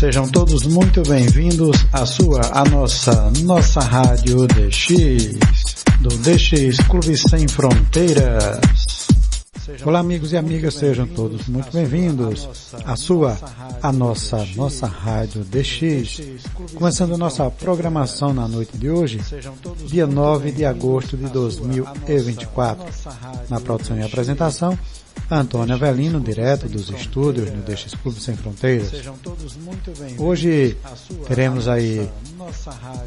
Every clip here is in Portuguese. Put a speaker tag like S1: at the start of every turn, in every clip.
S1: Sejam todos muito bem-vindos à nossa rádio DX, do DX Clube Sem Fronteiras. Olá, amigos e amigas, sejam todos muito bem-vindos à nossa rádio DX, começando nossa programação na noite de hoje, dia 9 de agosto de 2024. Na produção e apresentação, Antônio Avelino, direto dos estúdios no DX Clube Sem Fronteiras. Hoje teremos aí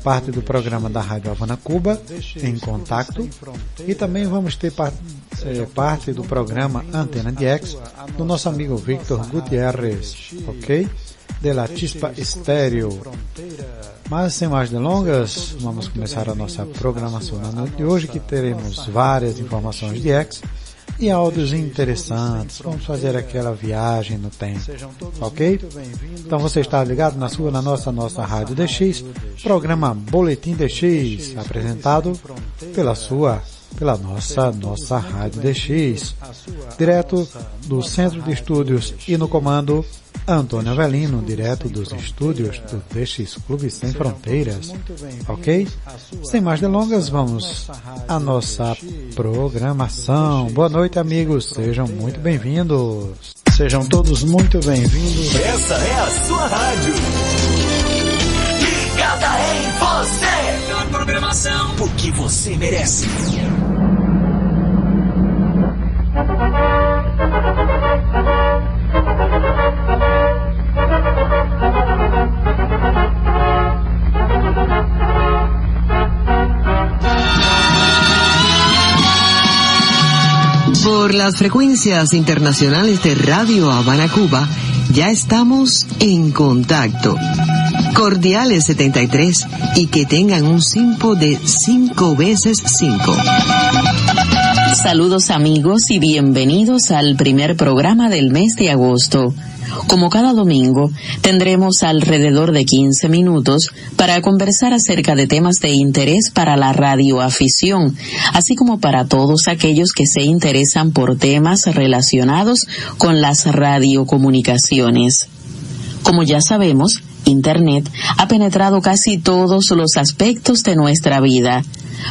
S1: parte do programa da Rádio Havana Cuba, em Contato, e também vamos ter parte do programa Antena DX, do nosso amigo Victor Gutierrez, ok? De La Chispa Estéreo. Mas sem mais delongas, vamos começar a nossa programação na noite de hoje, que teremos várias informações de X e áudios interessantes. Vamos fazer aquela viagem no tempo, ok? Então você está ligado na nossa Rádio DX, programa Boletim DX, apresentado pela nossa Rádio DX, direto do Centro de Estúdios, e no comando Antônio Avelino, direto dos estúdios do DX Clube Sem Fronteiras, ok? Sem mais delongas, vamos à nossa programação. Boa noite, amigos, sejam muito bem-vindos. Sejam todos muito bem-vindos.
S2: Essa é a sua rádio. Ligada em você. Melhor programação, porque você merece.
S3: Por las frecuencias internacionales de Radio Havana Cuba, ya estamos en contacto. Cordiales 73 y que tengan un simpo de 5 veces 5.
S4: Saludos, amigos, y bienvenidos al primer programa del mes de agosto. Como cada domingo, tendremos alrededor de 15 minutos para conversar acerca de temas de interés para la radioafición, así como para todos aquellos que se interesan por temas relacionados con las radiocomunicaciones. Como ya sabemos, Internet ha penetrado casi todos los aspectos de nuestra vida.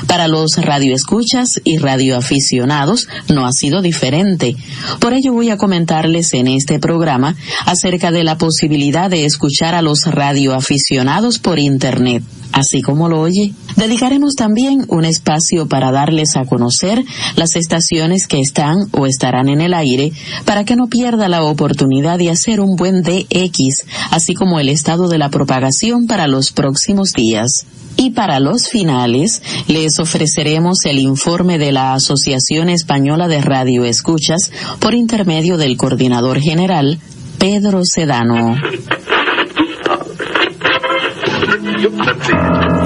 S4: Para los radioescuchas y radioaficionados no ha sido diferente. Por ello voy a comentarles en este programa acerca de la posibilidad de escuchar a los radioaficionados por Internet. Así como lo oye, dedicaremos también un espacio para darles a conocer las estaciones que están o estarán en el aire para que no pierda la oportunidad de hacer un buen DX, así como el estado de la propagación para los próximos días. Y para los finales, les ofreceremos el informe de la Asociación Española de Radioescuchas por intermedio del coordinador general, Pedro Sedano.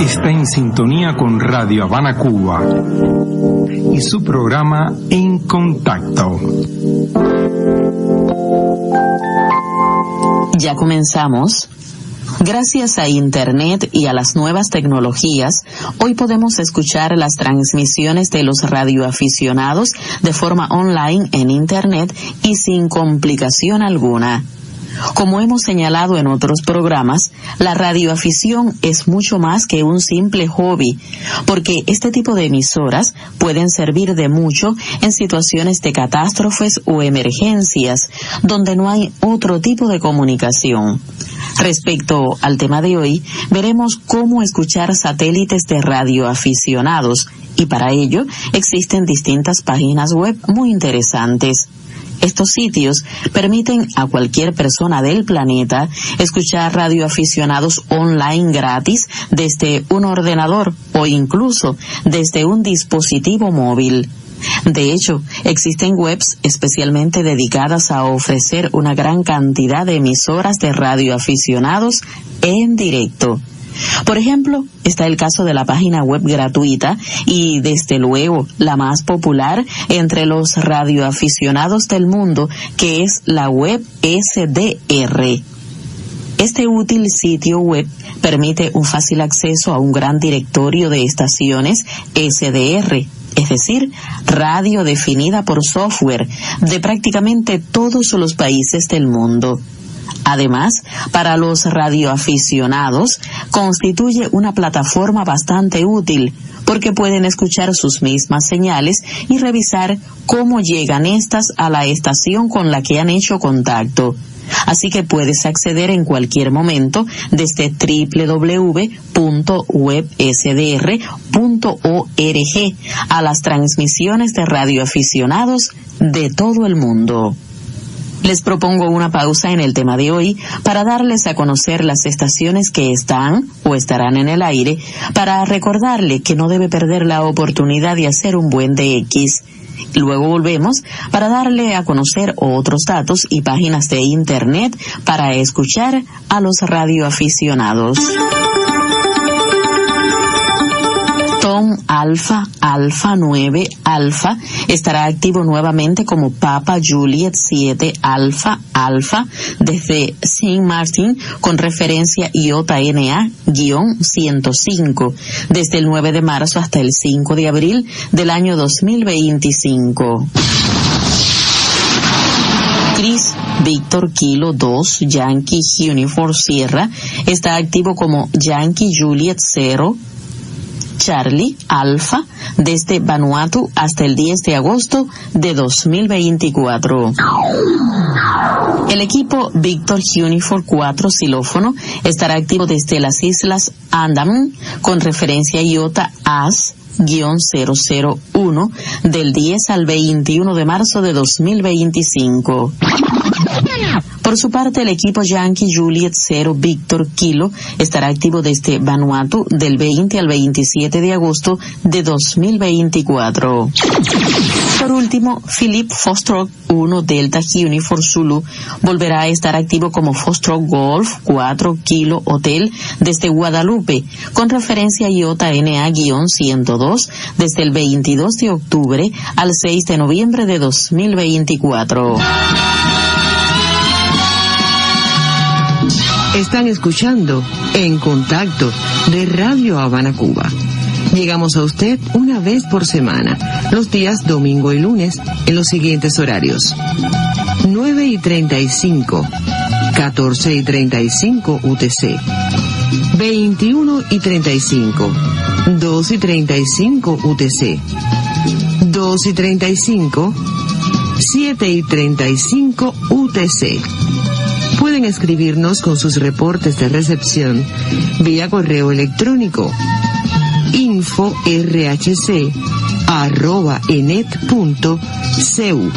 S5: Está en sintonía con Radio Havana Cuba y su programa En Contacto.
S4: Ya comenzamos. Gracias a Internet y a las nuevas tecnologías, hoy podemos escuchar las transmisiones de los radioaficionados de forma online en Internet y sin complicación alguna. Como hemos señalado en otros programas, la radioafición es mucho más que un simple hobby, porque este tipo de emisoras pueden servir de mucho en situaciones de catástrofes o emergencias, donde no hay otro tipo de comunicación. Respecto al tema de hoy, veremos cómo escuchar satélites de radioaficionados, y para ello existen distintas páginas web muy interesantes. Estos sitios permiten a cualquier persona del planeta escuchar radioaficionados online gratis desde un ordenador o incluso desde un dispositivo móvil. De hecho, existen webs especialmente dedicadas a ofrecer una gran cantidad de emisoras de radioaficionados en directo. Por ejemplo, está el caso de la página web gratuita y, desde luego, la más popular entre los radioaficionados del mundo, que es la web SDR. Este útil sitio web permite un fácil acceso a un gran directorio de estaciones SDR, es decir, radio definida por software, de prácticamente todos los países del mundo. Además, para los radioaficionados, constituye una plataforma bastante útil, porque pueden escuchar sus mismas señales y revisar cómo llegan estas a la estación con la que han hecho contacto. Así que puedes acceder en cualquier momento desde www.websdr.org a las transmisiones de radioaficionados de todo el mundo. Les propongo una pausa en el tema de hoy para darles a conocer las estaciones que están o estarán en el aire, para recordarle que no debe perder la oportunidad de hacer un buen DX. Luego volvemos para darle a conocer otros datos y páginas de internet para escuchar a los radioaficionados. Tom Alpha 9 Alpha estará activo nuevamente como Papa Juliet 7 Alpha desde Saint Martin con referencia IOTA-NA-105 desde el 9 de marzo hasta el 5 de abril del año 2025. Chris Victor Kilo 2 Yankee Uniform Sierra está activo como Yankee Juliet 0 Charlie Alpha desde Vanuatu hasta el 10 de agosto de 2024. El equipo Victor Uniform 4 xilófono estará activo desde las Islas Andaman con referencia IOTA AS-001 del 10 al 21 de marzo de 2025. Por su parte, el equipo Yankee Juliet 0 Victor Kilo estará activo desde Vanuatu del 20 al 27 de agosto de 2024. Por último, Philip Foxtrot 1 Delta Uniform Zulu volverá a estar activo como Foxtrot Golf 4 Kilo Hotel desde Guadalupe, con referencia a IOTA NA-102 desde el 22 de octubre al 6 de noviembre de 2024.
S3: Están escuchando En Contacto de Radio Habana, Cuba. Llegamos a usted una vez por semana, los días domingo y lunes, en los siguientes horarios: 9:35, 14:35 UTC, 21:35, 2:35 UTC, 2:35, 7:35 UTC. Pueden escribirnos con sus reportes de recepción vía correo electrónico info.rhc@enet.cu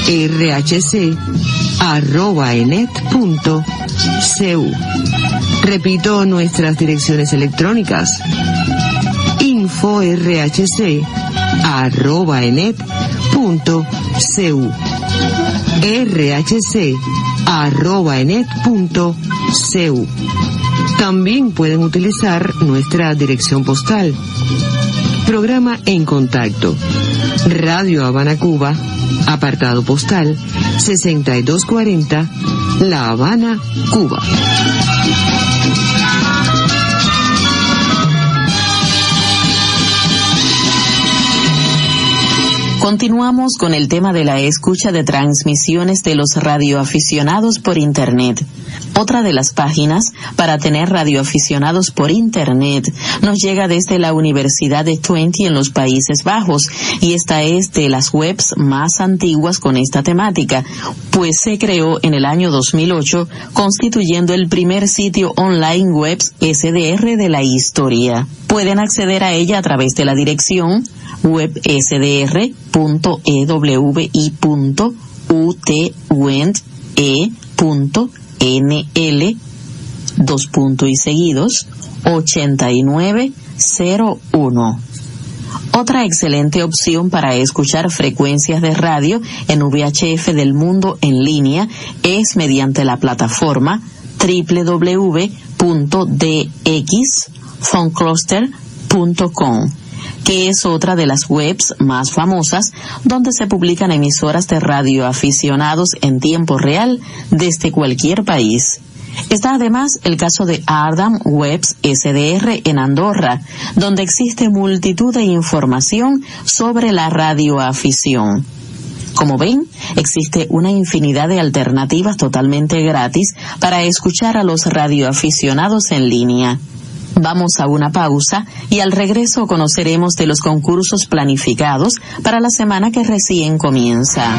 S3: rhc@enet.cu. Repito nuestras direcciones electrónicas: info.rhc@enet.cu rhc@enet.cu. También pueden utilizar nuestra dirección postal. Programa En Contacto, Radio Habana, Cuba, apartado postal 6240, La Habana, Cuba.
S4: Continuamos con el tema de la escucha de transmisiones de los radioaficionados por Internet. Otra de las páginas para tener radioaficionados por Internet nos llega desde la Universidad de Twente en los Países Bajos, y esta es de las webs más antiguas con esta temática, pues se creó en el año 2008, constituyendo el primer sitio online webs SDR de la historia. Pueden acceder a ella a través de la dirección websdr.ewi.utwent.e.nl 8901. Otra excelente opción para escuchar frecuencias de radio en VHF del mundo en línea es mediante la plataforma www.dxphoncluster.com, que es otra de las webs más famosas donde se publican emisoras de radioaficionados en tiempo real desde cualquier país. Está además el caso de Ardam Webs SDR en Andorra, donde existe multitud de información sobre la radioafición. Como ven, existe una infinidad de alternativas totalmente gratis para escuchar a los radioaficionados en línea. Vamos a una pausa y al regreso conoceremos de los concursos planificados para la semana que recién comienza.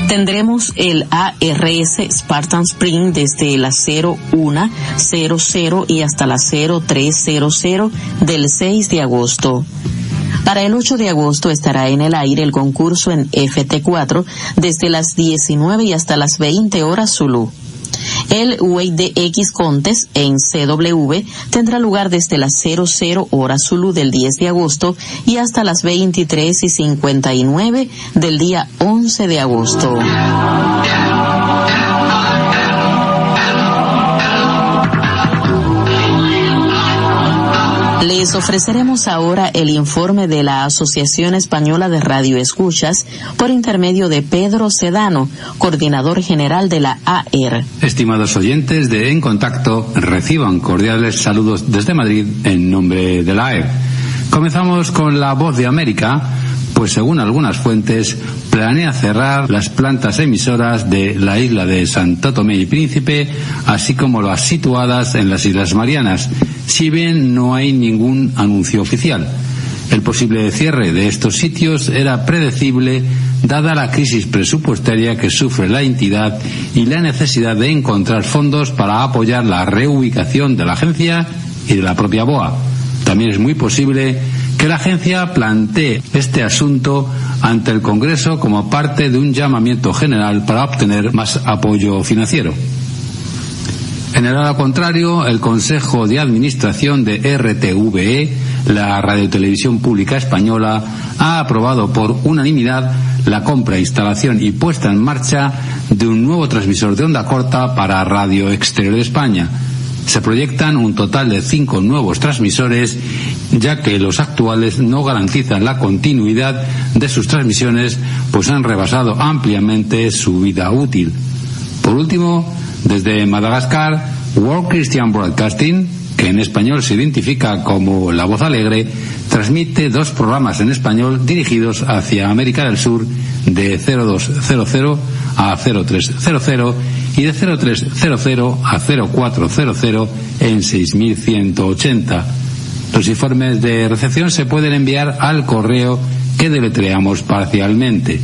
S4: Tendremos el ARS Spartan Spring desde las 01:00 y hasta las 03:00 del 6 de agosto. Para el 8 de agosto estará en el aire el concurso en FT4 desde las 19 y hasta las 20 horas Zulú. El WDX Contest en CW tendrá lugar desde las 00 horas Zulú del 10 de agosto y hasta las 23:59 del día 11 de agosto. Les ofreceremos ahora el informe de la Asociación Española de Radioescuchas por intermedio de Pedro Sedano, coordinador general de la AER.
S6: Estimados oyentes de En Contacto, reciban cordiales saludos desde Madrid en nombre de la AER. Comenzamos con La Voz de América, pues según algunas fuentes planea cerrar las plantas emisoras de la isla de Santo Tomé y Príncipe, así como las situadas en las Islas Marianas, si bien no hay ningún anuncio oficial. El posible cierre de estos sitios era predecible dada la crisis presupuestaria que sufre la entidad y la necesidad de encontrar fondos para apoyar la reubicación de la agencia y de la propia BOA. También es muy posible que la agencia plantee este asunto ante el Congreso como parte de un llamamiento general para obtener más apoyo financiero. En el lado contrario, el Consejo de Administración de RTVE, la radiotelevisión pública española, ha aprobado por unanimidad la compra, instalación y puesta en marcha de un nuevo transmisor de onda corta para Radio Exterior de España. Se proyectan un total de 5 nuevos transmisores, ya que los actuales no garantizan la continuidad de sus transmisiones, pues han rebasado ampliamente su vida útil. Por último, desde Madagascar, World Christian Broadcasting, que en español se identifica como La Voz Alegre, transmite 2 programas en español dirigidos hacia América del Sur de 0200 a 0300 y de 0300 a 0400 en 6180. Los informes de recepción se pueden enviar al correo que deletreamos parcialmente: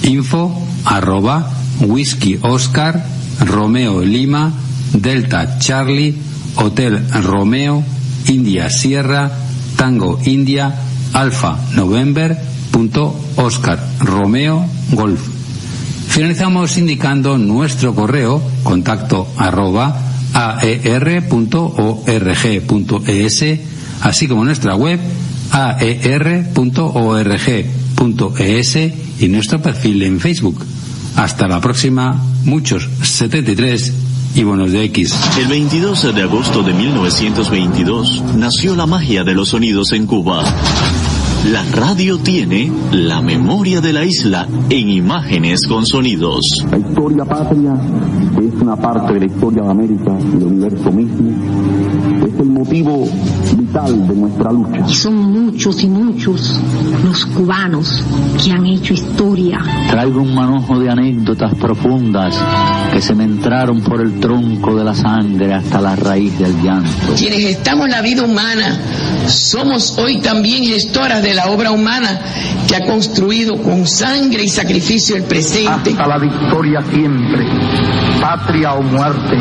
S6: info@Whisky Oscar Romeo Lima Delta Charlie Hotel Romeo India Sierra Tango India Alfa November Oscar Romeo Golf. Finalizamos indicando nuestro correo contacto@aer.org.es, así como nuestra web aer.org.es y nuestro perfil en Facebook. Hasta la próxima, muchos 73 y buenos de X.
S7: El 22 de agosto de 1922 nació la magia de los sonidos en Cuba. La radio tiene la memoria de la isla en imágenes con sonidos.
S8: La historia patria es una parte de la historia de América y del universo mismo. Es el motivo vital de nuestra lucha.
S9: Y son muchos y muchos los cubanos que han hecho historia.
S10: Traigo un manojo de anécdotas profundas que se me entraron por el tronco de la sangre hasta la raíz del llanto.
S11: Quienes estamos en la vida humana somos hoy también gestoras de la obra humana que ha construido con sangre y sacrificio el presente.
S12: Hasta la victoria siempre, patria o muerte,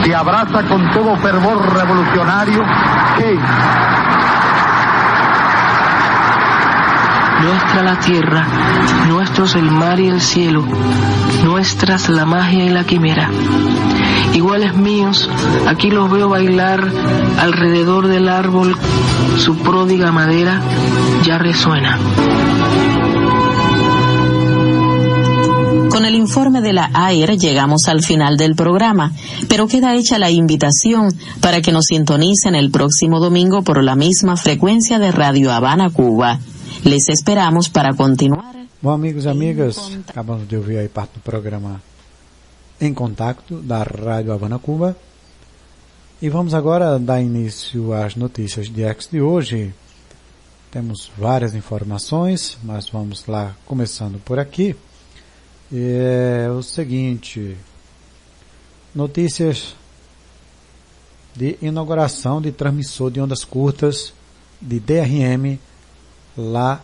S12: te abraza con todo fervor revolucionario que...
S13: Nuestra la tierra, nuestros el mar y el cielo, nuestras la magia y la quimera. Iguales míos, aquí los veo bailar alrededor del árbol, su pródiga madera ya resuena.
S4: Con el informe de la AER llegamos al final del programa, pero queda hecha la invitación para que nos sintonicen el próximo domingo por la misma frecuencia de Radio Habana, Cuba. Les esperamos para continuar.
S1: Bom, amigos e amigas, acabamos de ouvir aí parte do programa Em Contacto, da Rádio Havana, Cuba. E vamos agora dar início às notícias de ex de hoje, Temos várias informações, mas vamos lá, começando por aqui. É o seguinte: notícias de inauguração de transmissor de ondas curtas de DRM lá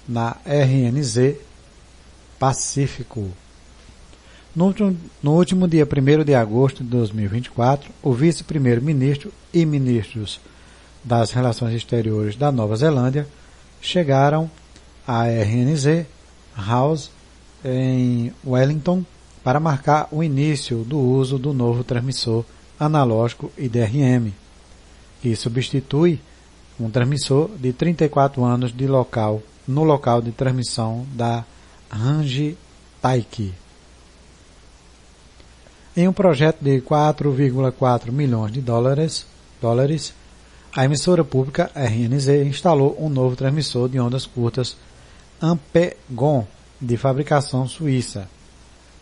S1: na RNZ Pacífico. No último dia 1º de agosto de 2024, o vice-primeiro-ministro e ministros das Relações Exteriores da Nova Zelândia chegaram à RNZ House em Wellington para marcar o início do uso do novo transmissor analógico IDRM, que substitui um transmissor de 34 anos no local de transmissão da Rangi Taiki. Em um projeto de 4,4 milhões de dólares, a emissora pública RNZ instalou um novo transmissor de ondas curtas Ampeg-ON de fabricação suíça.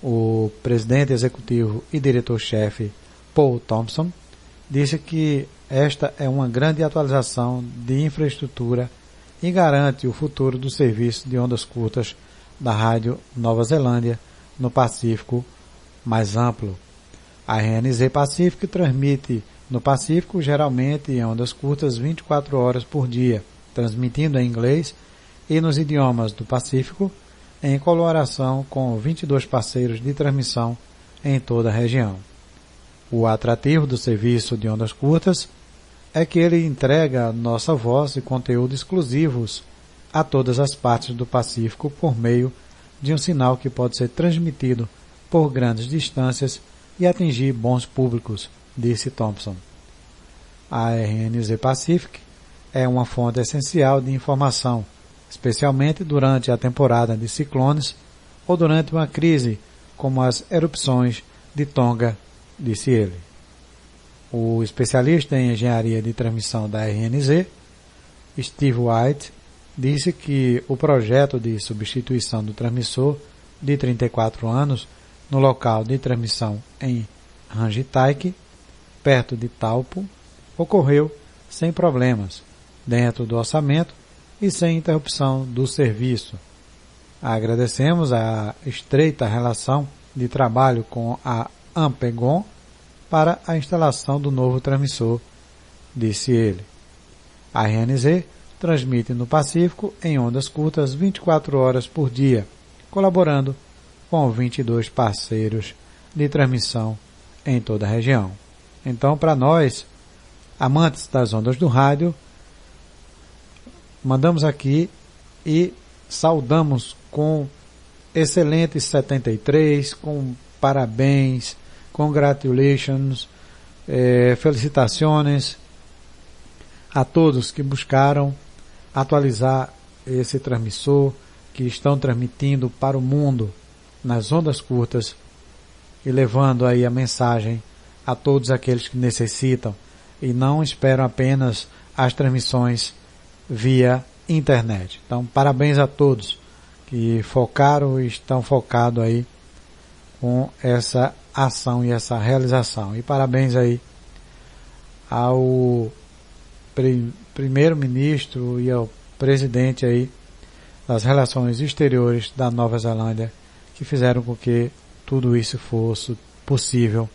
S1: O presidente executivo e diretor-chefe Paul Thompson disse que esta é uma grande atualização de infraestrutura e garante o futuro do serviço de ondas curtas da Rádio Nova Zelândia no Pacífico mais amplo. A RNZ Pacífico transmite no Pacífico geralmente em ondas curtas 24 horas por dia, transmitindo em inglês e nos idiomas do Pacífico, em colaboração com 22 parceiros de transmissão em toda a região. O atrativo do serviço de ondas curtas é que ele entrega nossa voz e conteúdo exclusivos a todas as partes do Pacífico por meio de um sinal que pode ser transmitido por grandes distâncias e atingir bons públicos, disse Thompson. A RNZ Pacific é uma fonte essencial de informação, especialmente durante a temporada de ciclones ou durante uma crise como as erupções de Tonga, disse ele. O especialista em engenharia de transmissão da RNZ, Steve White, disse que o projeto de substituição do transmissor de 34 anos no local de transmissão em Rangi Taiki, perto de Taupo, ocorreu sem problemas, dentro do orçamento e sem interrupção do serviço. Agradecemos a estreita relação de trabalho com a Ampeg-ON para a instalação do novo transmissor, disse ele. A RNZ transmite no Pacífico em ondas curtas 24 horas por dia, colaborando com 22 parceiros de transmissão em toda a região. Então, para nós, amantes das ondas do rádio, mandamos aqui e saudamos com excelentes 73, com parabéns, congratulations, felicitações a todos que buscaram atualizar esse transmissor, que estão transmitindo para o mundo nas ondas curtas e levando aí a mensagem a todos aqueles que necessitam e não esperam apenas as transmissões via internet. Então, parabéns a todos que focaram e estão focados aí com essa ação e essa realização. E parabéns aí ao primeiro-ministro e ao presidente aí das Relações Exteriores da Nova Zelândia, que fizeram com que tudo isso fosse possível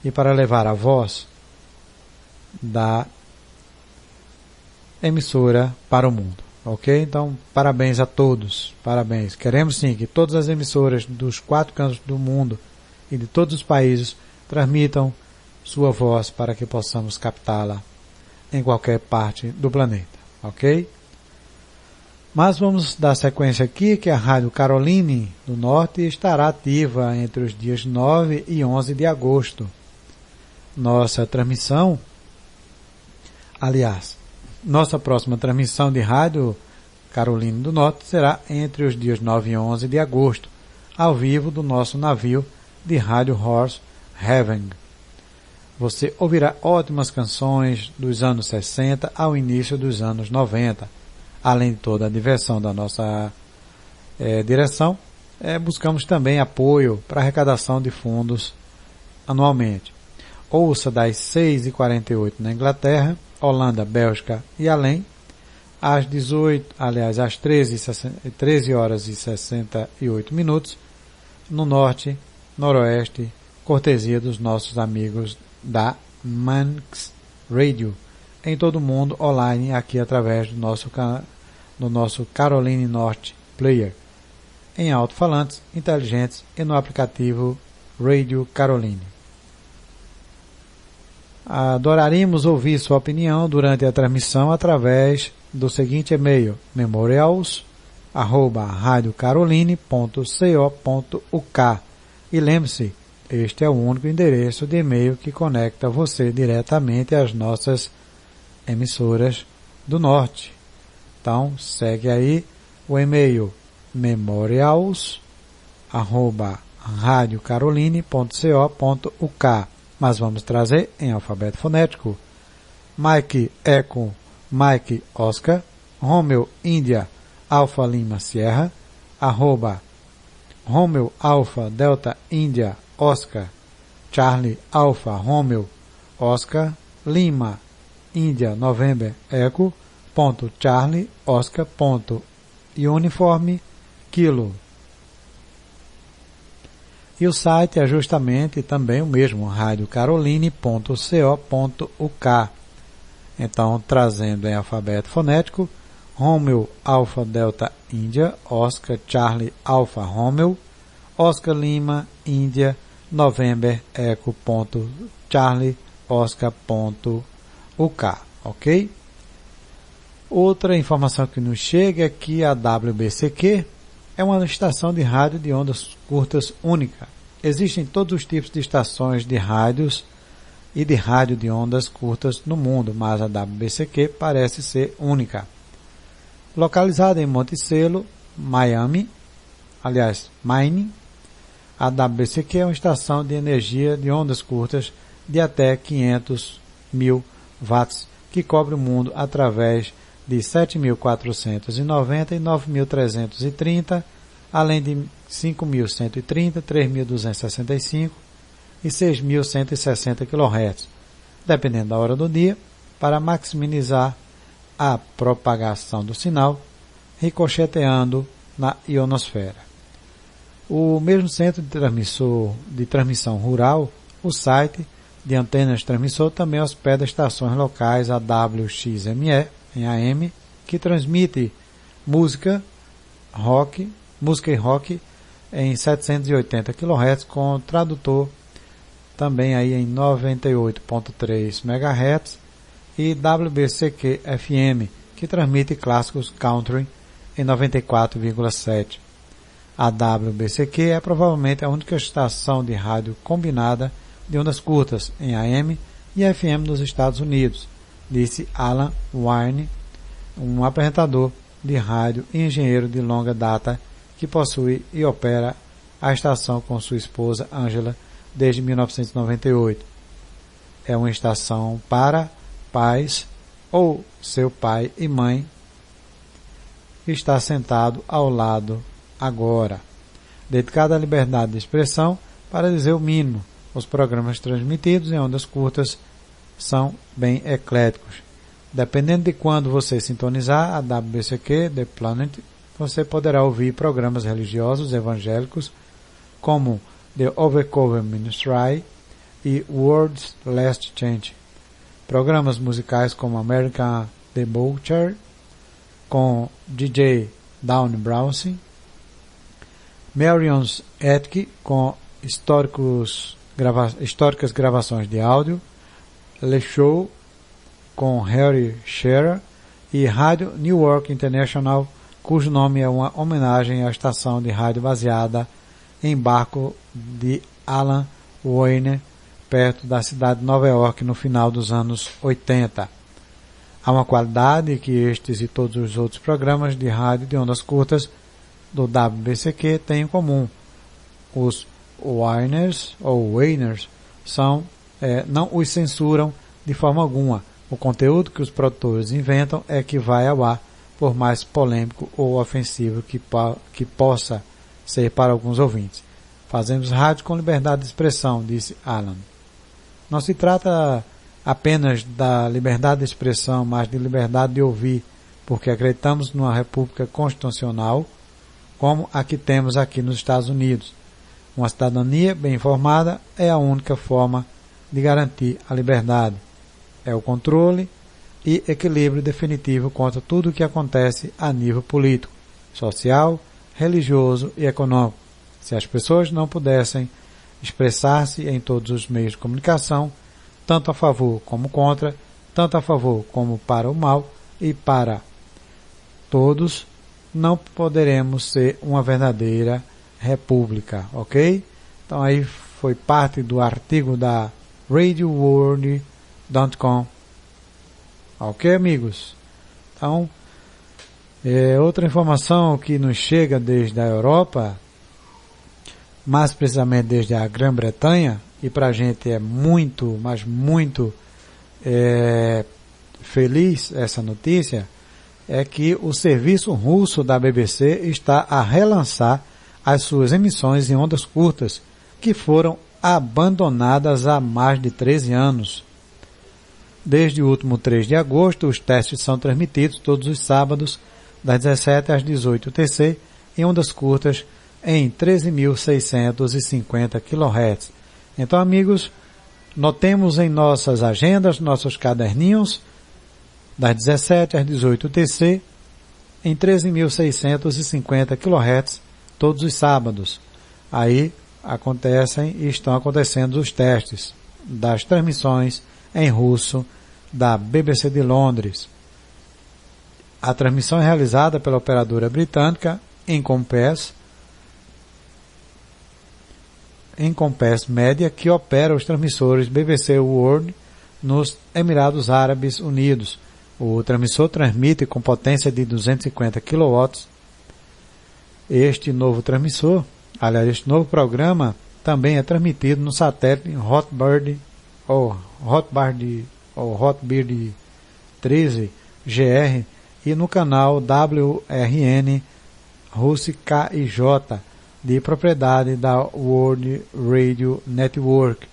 S1: e para levar a voz da emissora para o mundo. Ok? Então, parabéns a todos. Parabéns. Queremos sim que todas as emissoras dos 4 cantos do mundo e de todos os países transmitam sua voz para que possamos captá-la em qualquer parte do planeta. Ok? Mas vamos dar sequência aqui que a Rádio Caroline do Norte estará ativa entre os dias 9 e 11 de agosto. Nossa próxima transmissão de Rádio Caroline do Norte será entre os dias 9 e 11 de agosto, ao vivo do nosso navio de Rádio Horse Heaven. Você ouvirá ótimas canções dos anos 60 ao início dos anos 90. Além de toda a diversão da nossa direção, buscamos também apoio para arrecadação de fundos anualmente. Ouça das 6h48 na Inglaterra, Holanda, Bélgica e além, às 13 horas e 68 minutos, no norte, noroeste, cortesia dos nossos amigos da Manx Radio, em todo o mundo, online, aqui através do nosso Caroline Norte Player, em alto-falantes inteligentes e no aplicativo Radio Caroline. Adoraríamos ouvir sua opinião durante a transmissão através do seguinte e-mail: memorials@radiocaroline.co.uk. E lembre-se, este é o único endereço de e-mail que conecta você diretamente às nossas emissoras do Norte. Então, segue aí o e-mail memorials@radiocaroline.co.uk. Mas vamos trazer em alfabeto fonético: Mike Eco Mike Oscar, Romeo Índia Alfa Lima Sierra, Romeo Alfa Delta Índia Oscar Charlie Alfa Romeo Oscar Lima Índia November Eco ponto Charlie Oscar ponto Uniforme Kilo. E o site é justamente também o mesmo, radiocaroline.co.uk. Então, trazendo em alfabeto fonético: Romeo Alfa Delta Índia Oscar Charlie Alfa Romeo Oscar Lima Índia November Eco ponto Charlie Oscar ponto UK, ok? Outra informação que nos chega é que a WBCQ é uma estação de rádio de ondas curtas única. Existem todos os tipos de estações de rádios e de rádio de ondas curtas no mundo, mas a WBCQ parece ser única. Localizada em Monticello, Maine, a WBCQ é uma estação de energia de ondas curtas de até 500.000 watts, que cobre o mundo através de 7.490 e 9.330, além de 5.130, 3.265 e 6.160 kHz, dependendo da hora do dia, para maximizar a propagação do sinal, ricocheteando na ionosfera. O mesmo centro de transmissão rural, o site de antenas transmissor, também hospeda estações locais AWXME em AM, que transmite música e rock em 780 kHz com tradutor também aí em 98.3 MHz, e WBCQ FM, que transmite clássicos country em 94,7. A WBCQ é provavelmente a única estação de rádio combinada de ondas curtas em AM e FM nos Estados Unidos, disse Alan Wine, um apresentador de rádio e engenheiro de longa data que possui e opera a estação com sua esposa Angela desde 1998. É uma estação para pais ou seu pai e mãe está sentado ao lado agora. Dedicada à liberdade de expressão, para dizer o mínimo, os programas transmitidos em ondas curtas são bem ecléticos. Dependendo de quando você sintonizar a WBCQ The Planet, você poderá ouvir programas religiosos evangélicos como The Overcover Ministry e World's Last Chance. Programas musicais como American Debauchery com DJ Down Browsing, Marion's Ethic com históricas gravações de áudio, Le Show com Harry Shearer e Rádio New York International, cujo nome é uma homenagem à estação de rádio baseada em barco de Alan Wayne, perto da cidade de Nova York, no final dos anos 80. Há uma qualidade que estes e todos os outros programas de rádio de ondas curtas do WBCQ têm em comum. Os Wainers não os censuram de forma alguma. O conteúdo que os produtores inventam é que vai ao ar, por mais polêmico ou ofensivo que possa ser para alguns ouvintes. Fazemos rádio com liberdade de expressão, disse Alan. Não se trata apenas da liberdade de expressão, mas de liberdade de ouvir, porque acreditamos numa república constitucional como a que temos aqui nos Estados Unidos. Uma cidadania bem informada é a única forma de garantir a liberdade. É o controle e equilíbrio definitivo contra tudo o que acontece a nível político, social, religioso e econômico. Se as pessoas não pudessem expressar-se em todos os meios de comunicação, tanto a favor como contra, tanto a favor como para o mal e para todos, não poderemos ser uma verdadeira república, ok? Então aí foi parte do artigo da RadioWorld.com. Ok, amigos? Então, outra informação que nos chega desde a Europa, mais precisamente desde a Grã-Bretanha, e para a gente é muito, mas muito feliz essa notícia, é que o serviço russo da BBC está a relançar as suas emissões em ondas curtas, que foram abandonadas há mais de 13 anos. Desde o último 3 de agosto, os testes são transmitidos todos os sábados, das 17 às 18 UTC, em ondas curtas em 13.650 kHz. Então, amigos, notemos em nossas agendas, nossos caderninhos, das 17 às 18 UTC, em 13.650 kHz, todos os sábados. Aí estão acontecendo os testes das transmissões em russo da BBC de Londres. A transmissão é realizada pela operadora britânica Encompass Media, que opera os transmissores BBC World nos Emirados Árabes Unidos. O transmissor transmite com potência de 250 kW. Este novo programa também é transmitido no satélite Hotbird 13 GR e no canal WRN Russe KIJ, de propriedade da World Radio Network,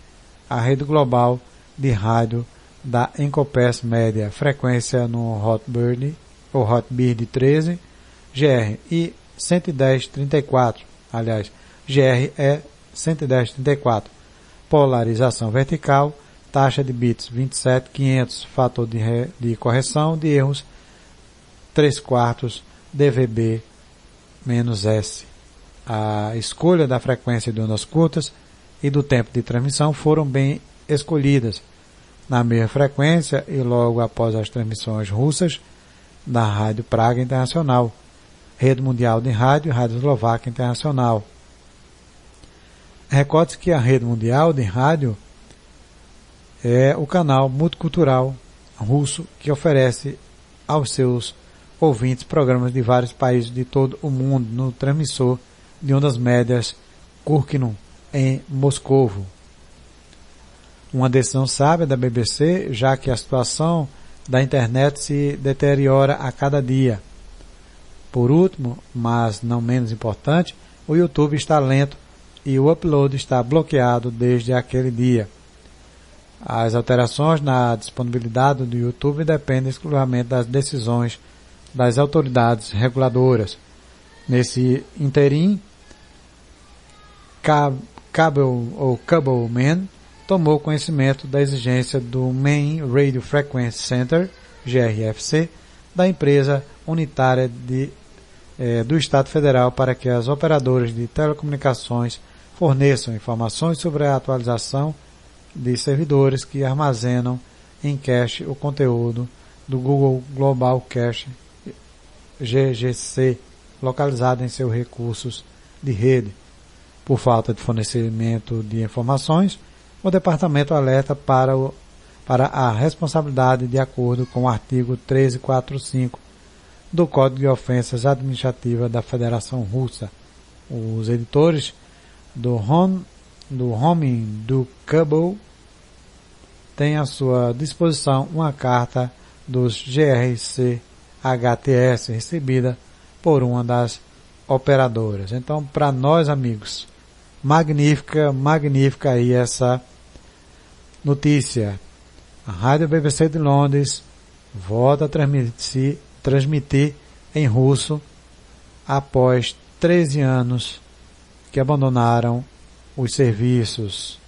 S1: a rede global de rádio da Encompass Media, frequência no Hotbird 13 GR e 110.34, aliás, GR é 110.34, polarização vertical, taxa de bits 27.500, fator de correção de erros 3/4 dB-S. A escolha da frequência de ondas curtas e do tempo de transmissão foram bem escolhidas, na mesma frequência e logo após as transmissões russas da Rádio Praga Internacional, Rede Mundial de Rádio e Rádio Eslovaca Internacional. Recorde-se que a Rede Mundial de Rádio é o canal multicultural russo que oferece aos seus ouvintes programas de vários países de todo o mundo no transmissor de ondas médias Kurkino, em Moscovo. Uma decisão sábia da BBC, já que a situação da internet se deteriora a cada dia. Por último, mas não menos importante, o YouTube está lento e o upload está bloqueado desde aquele dia. As alterações na disponibilidade do YouTube dependem exclusivamente das decisões das autoridades reguladoras. Nesse interim, Cableman tomou conhecimento da exigência do Main Radio Frequency Center, GRFC, da empresa unitária do Estado Federal para que as operadoras de telecomunicações forneçam informações sobre a atualização de servidores que armazenam em cache o conteúdo do Google Global Cache GGC, localizado em seus recursos de rede. Por falta de fornecimento de informações, o departamento alerta para a responsabilidade de acordo com o artigo 1345 do Código de Ofensas Administrativas da Federação Russa. Os editores do Homing do Cable têm à sua disposição uma carta dos GRC HTS recebida por uma das operadoras. Então, para nós, amigos, magnífica aí essa notícia. A Rádio BBC de Londres volta a transmitir transmitir em russo após 13 anos que abandonaram os serviços.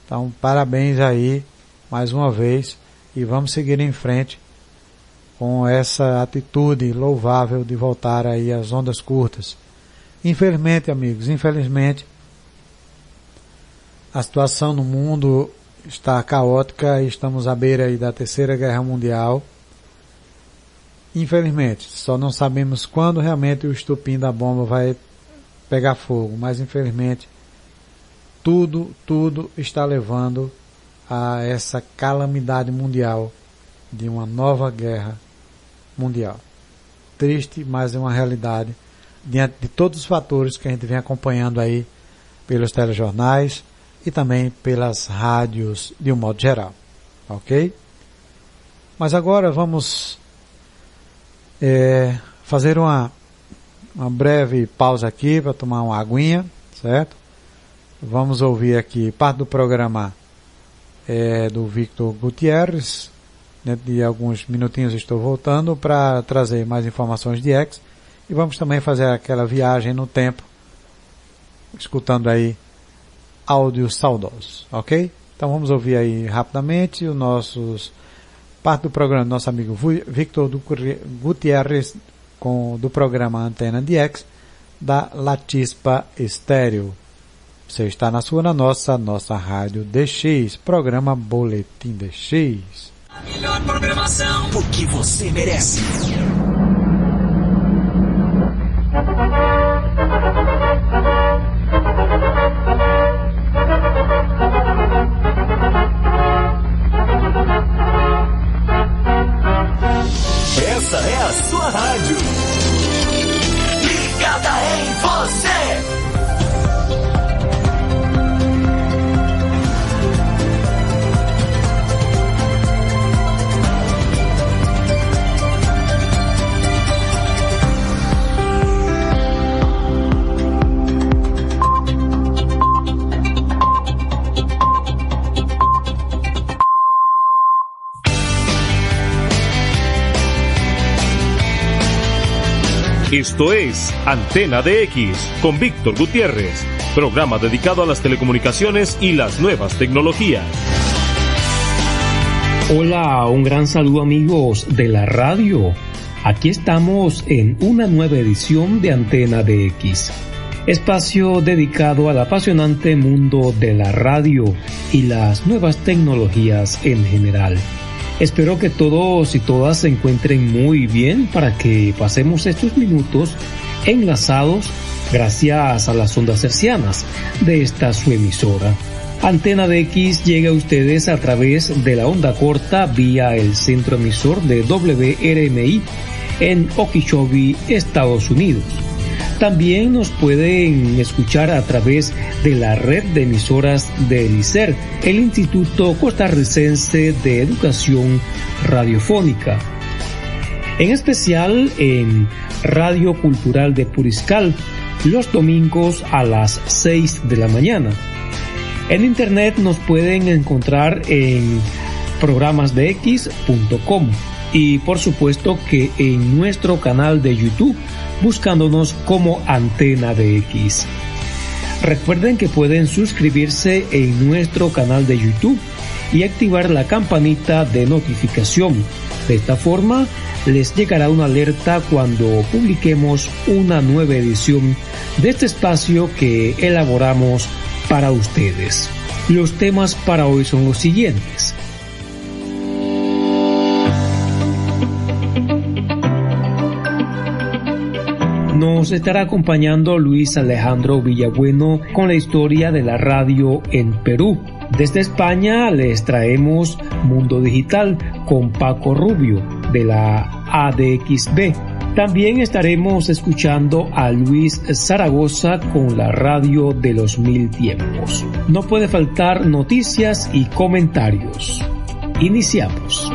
S1: Então, parabéns aí mais uma vez e vamos seguir em frente com essa atitude louvável de voltar aí às ondas curtas. Infelizmente, amigos, a situação no mundo está caótica e estamos à beira aí da Terceira Guerra Mundial. Infelizmente, só não sabemos quando realmente o estupim da bomba vai pegar fogo, mas infelizmente tudo está levando a essa calamidade mundial de uma nova guerra mundial. Triste, mas é uma realidade diante de todos os fatores que a gente vem acompanhando aí pelos telejornais e também pelas rádios de um modo geral, ok? Mas agora vamos fazer uma breve pausa aqui para tomar uma aguinha, certo? Vamos ouvir aqui parte do programa do Victor Gutierrez. Dentro de alguns minutinhos estou voltando para trazer mais informações de X e vamos também fazer aquela viagem no tempo, escutando aí áudios saudosos, ok? Então vamos ouvir aí rapidamente parte do programa do nosso amigo Victor Gutierrez do programa Antena de X da Latispa Estéreo. Você está na nossa rádio DX, programa Boletim DX.
S2: A melhor programação, porque você merece. Essa é a sua rádio. Ligada em você.
S14: Esto es Antena DX con Víctor Gutiérrez, programa dedicado a las telecomunicaciones y las nuevas tecnologías.
S15: Hola, un gran saludo amigos de la radio. Aquí estamos en una nueva edición de Antena DX, espacio dedicado al apasionante mundo de la radio y las nuevas tecnologías en general. Espero que todos y todas se encuentren muy bien para que pasemos estos minutos enlazados gracias a las ondas hercianas de esta su emisora. Antena DX llega a ustedes a través de la onda corta vía el centro emisor de WRMI en Okeechobee, Estados Unidos. También nos pueden escuchar a través de la red de emisoras del ICER, el Instituto Costarricense de Educación Radiofónica. En especial en Radio Cultural de Puriscal, los domingos a las 6 de la mañana. En internet nos pueden encontrar en programasdx.com y por supuesto que en nuestro canal de YouTube, buscándonos como Antena DX. Recuerden que pueden suscribirse en nuestro canal de YouTube y activar la campanita de notificación. De esta forma les llegará una alerta cuando publiquemos una nueva edición de este espacio que elaboramos para ustedes. Los temas para hoy son los siguientes. Nos estará acompañando Luis Alejandro Villabueno con la historia de la radio en Perú. Desde España les traemos Mundo Digital con Paco Rubio de la ADXB. También estaremos escuchando a Luis Zaragoza con la radio de los 1000 tiempos. No puede faltar noticias y comentarios. Iniciamos.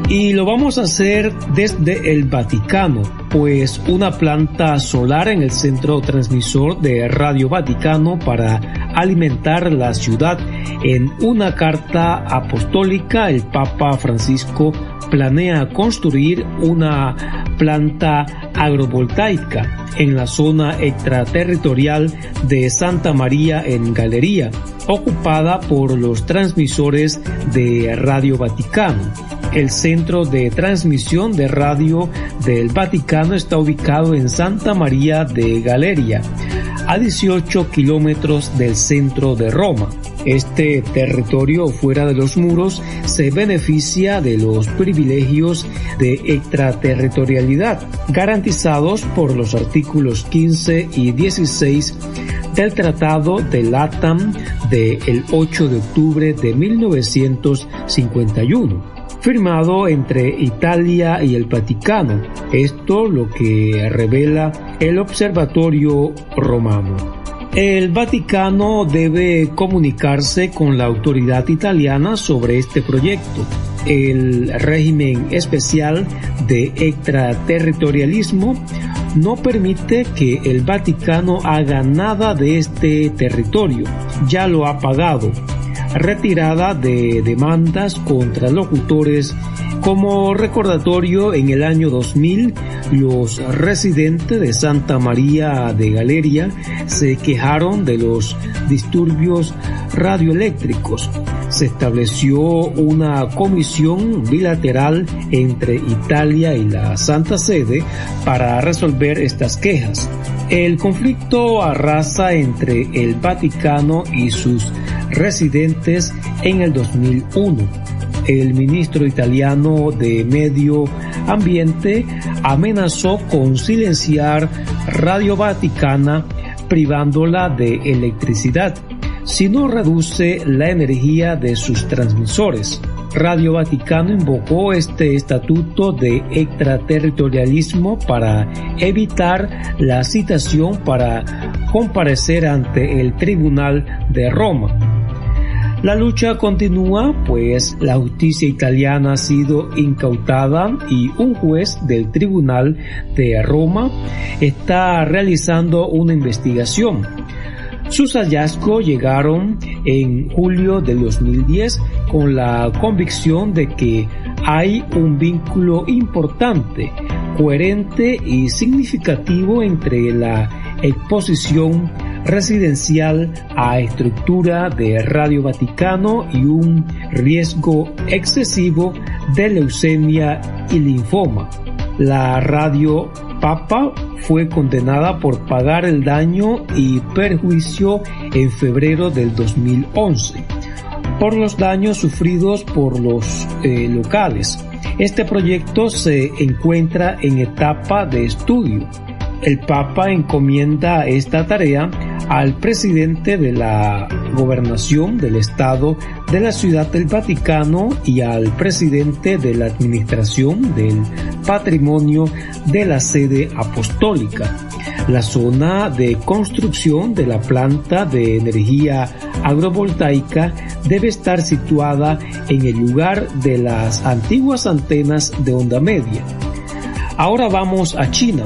S15: Y lo vamos a hacer desde el Vaticano, pues una planta solar en el centro transmisor de Radio Vaticano para alimentar la ciudad. En una carta apostólica, el Papa Francisco planea construir una planta agrovoltaica en la zona extraterritorial de Santa María en Galería, ocupada por los transmisores de Radio Vaticano. El centro de transmisión de radio del Vaticano está ubicado en Santa María de Galeria, a 18 kilómetros del centro de Roma. Este territorio fuera de los muros se beneficia de los privilegios de extraterritorialidad garantizados por los artículos 15 y 16 del Tratado de LATAM del 8 de octubre de 1951, firmado entre Italia y el Vaticano. Esto lo que revela el Observatorio Romano. El Vaticano debe comunicarse con la autoridad italiana sobre este proyecto. El régimen especial de extraterritorialismo no permite que el Vaticano haga nada de este territorio. Ya lo ha pagado. Retirada de demandas contra locutores. Como recordatorio, en el año 2000, los residentes de Santa María de Galeria se quejaron de los disturbios radioeléctricos. Se estableció una comisión bilateral entre Italia y la Santa Sede para resolver estas quejas. El conflicto arrasa entre el Vaticano y sus residentes en el 2001. El ministro italiano de Medio Ambiente amenazó con silenciar Radio Vaticana, privándola de electricidad, si no reduce la energía de sus transmisores. Radio Vaticano invocó este estatuto de extraterritorialismo para evitar la citación para comparecer ante el Tribunal de Roma. La lucha continúa, pues la justicia italiana ha sido incautada y un juez del Tribunal de Roma está realizando una investigación. Sus hallazgos llegaron en julio del 2010 con la convicción de que hay un vínculo importante, coherente y significativo entre la exposición residencial a estructura de Radio Vaticano y un riesgo excesivo de leucemia y linfoma. La radio Papa fue condenada por pagar el daño y perjuicio en febrero del 2011 por los daños sufridos por los locales. Este proyecto se encuentra en etapa de estudio. El Papa encomienda esta tarea al presidente de la gobernación del Estado de la Ciudad del Vaticano y al presidente de la Administración del Patrimonio de la Sede Apostólica. La zona de construcción de la planta de energía agrovoltaica debe estar situada en el lugar de las antiguas antenas de onda media. Ahora vamos a China.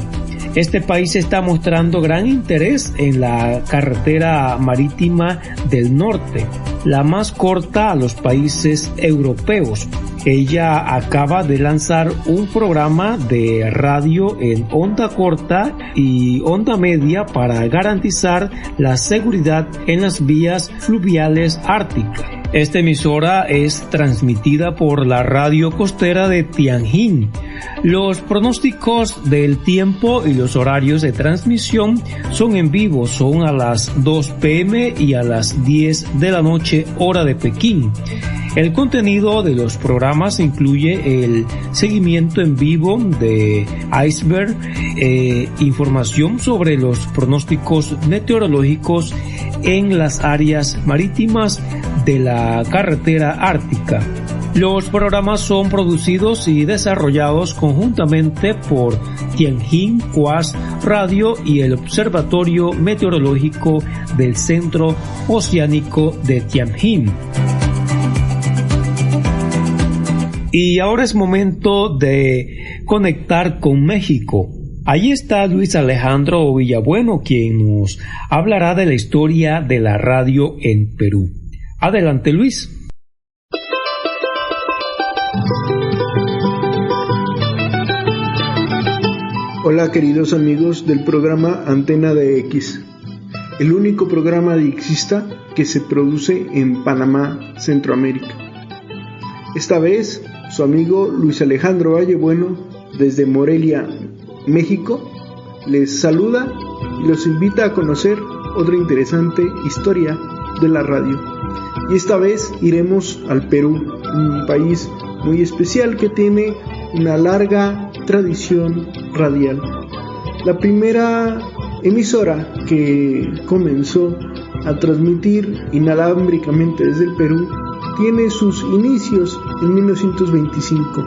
S15: Este país está mostrando gran interés en la carretera marítima del norte, la más corta a los países europeos. Ella acaba de lanzar un programa de radio en onda corta y onda media para garantizar la seguridad en las vías fluviales árticas. Esta emisora es transmitida por la radio costera de Tianjin. Los pronósticos del tiempo y los horarios de transmisión son en vivo, son a las 2 p.m. y a las 10 de la noche, hora de Pekín. El contenido de los programas incluye el seguimiento en vivo de iceberg, información sobre los pronósticos meteorológicos en las áreas marítimas de la carretera ártica. Los programas son producidos y desarrollados conjuntamente por Tianjin Coast Radio y el Observatorio Meteorológico del Centro Oceánico de Tianjin. Y ahora es momento de conectar con México. Allí está Luis Alejandro Villabueno, quien nos hablará de la historia de la radio en Perú. Adelante, Luis.
S16: Hola queridos amigos del programa Antena de X, el único programa diexista que se produce en Panamá, Centroamérica. Esta vez, su amigo Luis Alejandro Vallebueno, desde Morelia, México, les saluda y los invita a conocer otra interesante historia de la radio. Y esta vez iremos al Perú, un país muy especial que tiene una larga tradición radial. La primera emisora que comenzó a transmitir inalámbricamente desde el Perú tiene sus inicios en 1925.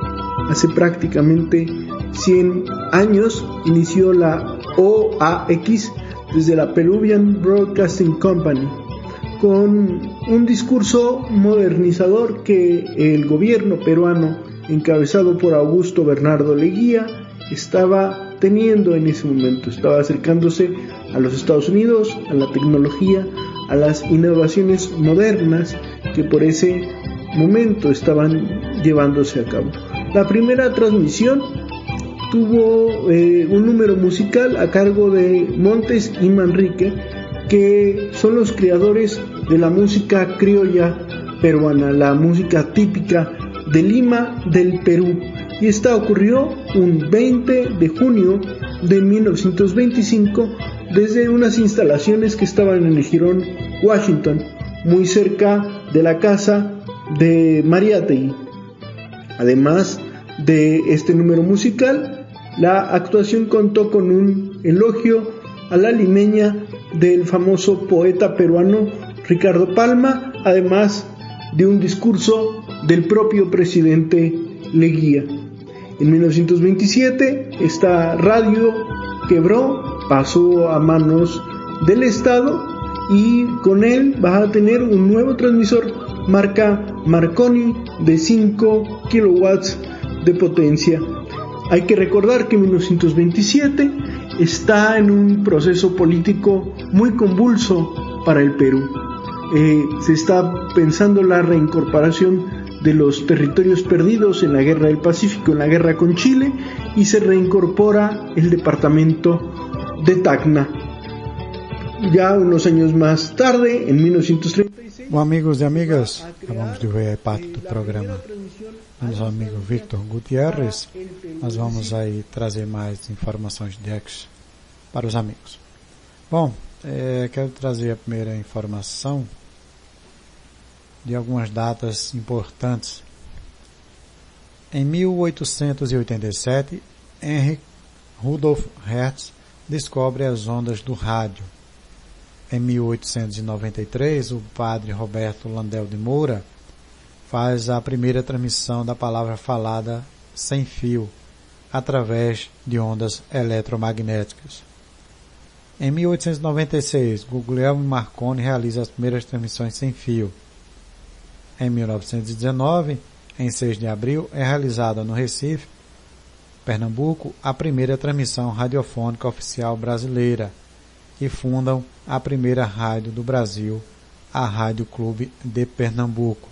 S16: Hace prácticamente 100 años inició la OAX desde la Peruvian Broadcasting Company, con un discurso modernizador que el gobierno peruano, encabezado por Augusto Bernardo Leguía, estaba teniendo en ese momento. Estaba acercándose a los Estados Unidos, a la tecnología, a las innovaciones modernas que por ese momento estaban llevándose a cabo. La primera transmisión tuvo un número musical a cargo de Montes y Manrique, que son los creadores de la música criolla peruana, la música típica de Lima, del Perú. Y esta ocurrió un 20 de junio de 1925 desde unas instalaciones que estaban en el Jirón, Washington, muy cerca de la casa de Mariátegui. Además de este número musical, la actuación contó con un elogio a la limeña del famoso poeta peruano Ricardo Palma, además de un discurso del propio presidente Leguía. En 1927 esta radio quebró, pasó a manos del Estado y con él vas a tener un nuevo transmisor marca Marconi de 5 kilowatts de potencia. Hay que recordar que 1927 está en un proceso político muy convulso para el Perú. Se está pensando la reincorporación de los territorios perdidos en la Guerra del Pacífico, en la guerra con Chile, y se reincorpora el departamento de Tacna. Ya unos años más tarde, en 1936...
S1: Bom, amigos e amigas, acabamos de ver parte do programa do nosso amigo Victor Gutierrez. Nós vamos aí trazer mais informações de X para os amigos. Bom, quero trazer a primeira informação de algumas datas importantes. Em 1887, Henry Rudolf Hertz descobre as ondas do rádio. Em 1893, o padre Roberto Landel de Moura faz a primeira transmissão da palavra falada sem fio, através de ondas eletromagnéticas. Em 1896, Guglielmo Marconi realiza as primeiras transmissões sem fio. Em 1919, em 6 de abril, é realizada no Recife, Pernambuco, a primeira transmissão radiofônica oficial brasileira e fundam a primeira rádio do Brasil, a Rádio Clube de Pernambuco.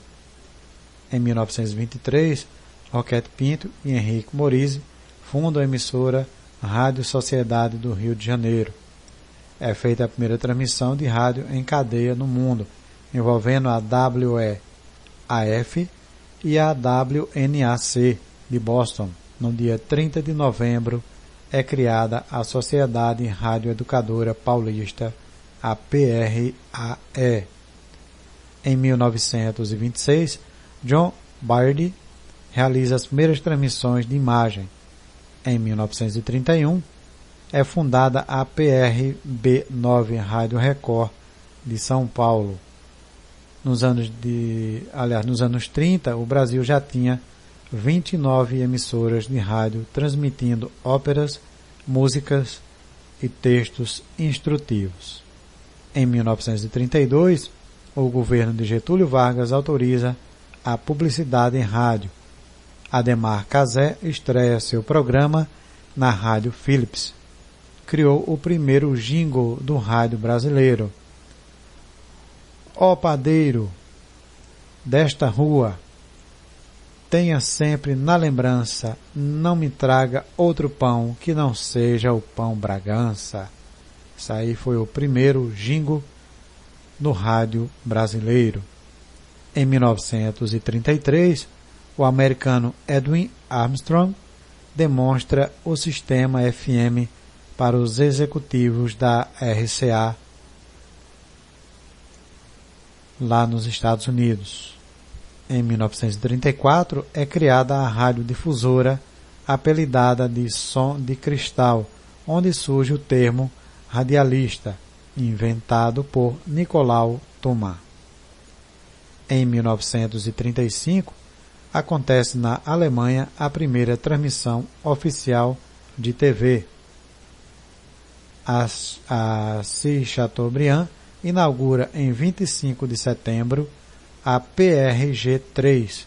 S1: Em 1923, Roquete Pinto e Henrique Morizzi fundam a emissora Rádio Sociedade do Rio de Janeiro. É feita a primeira transmissão de rádio em cadeia no mundo, envolvendo a WEAF e a WNAC de Boston. No dia 30 de novembro é criada a Sociedade Radioeducadora Paulista, a PRAE. Em 1926, John Baird realiza as primeiras transmissões de imagem. Em 1931, é fundada a PRB9 Rádio Record de São Paulo. Nos anos 30, o Brasil já tinha 29 emissoras de rádio transmitindo óperas, músicas e textos instrutivos. Em 1932, o governo de Getúlio Vargas autoriza a publicidade em rádio. Ademar Cazé estreia seu programa na Rádio Philips. Criou o primeiro jingle do rádio brasileiro. Ó padeiro desta rua, tenha sempre na lembrança, não me traga outro pão que não seja o pão Bragança. Isso aí foi o primeiro jingle no rádio brasileiro. Em 1933, o americano Edwin Armstrong demonstra o sistema FM para os executivos da RCA lá nos Estados Unidos. Em 1934, é criada a radiodifusora apelidada de Som de Cristal, onde surge o termo radialista, inventado por Nicolau Thomas. Em 1935, acontece na Alemanha a primeira transmissão oficial de TV. A CIE Chateaubriand inaugura em 25 de setembro a PRG-3,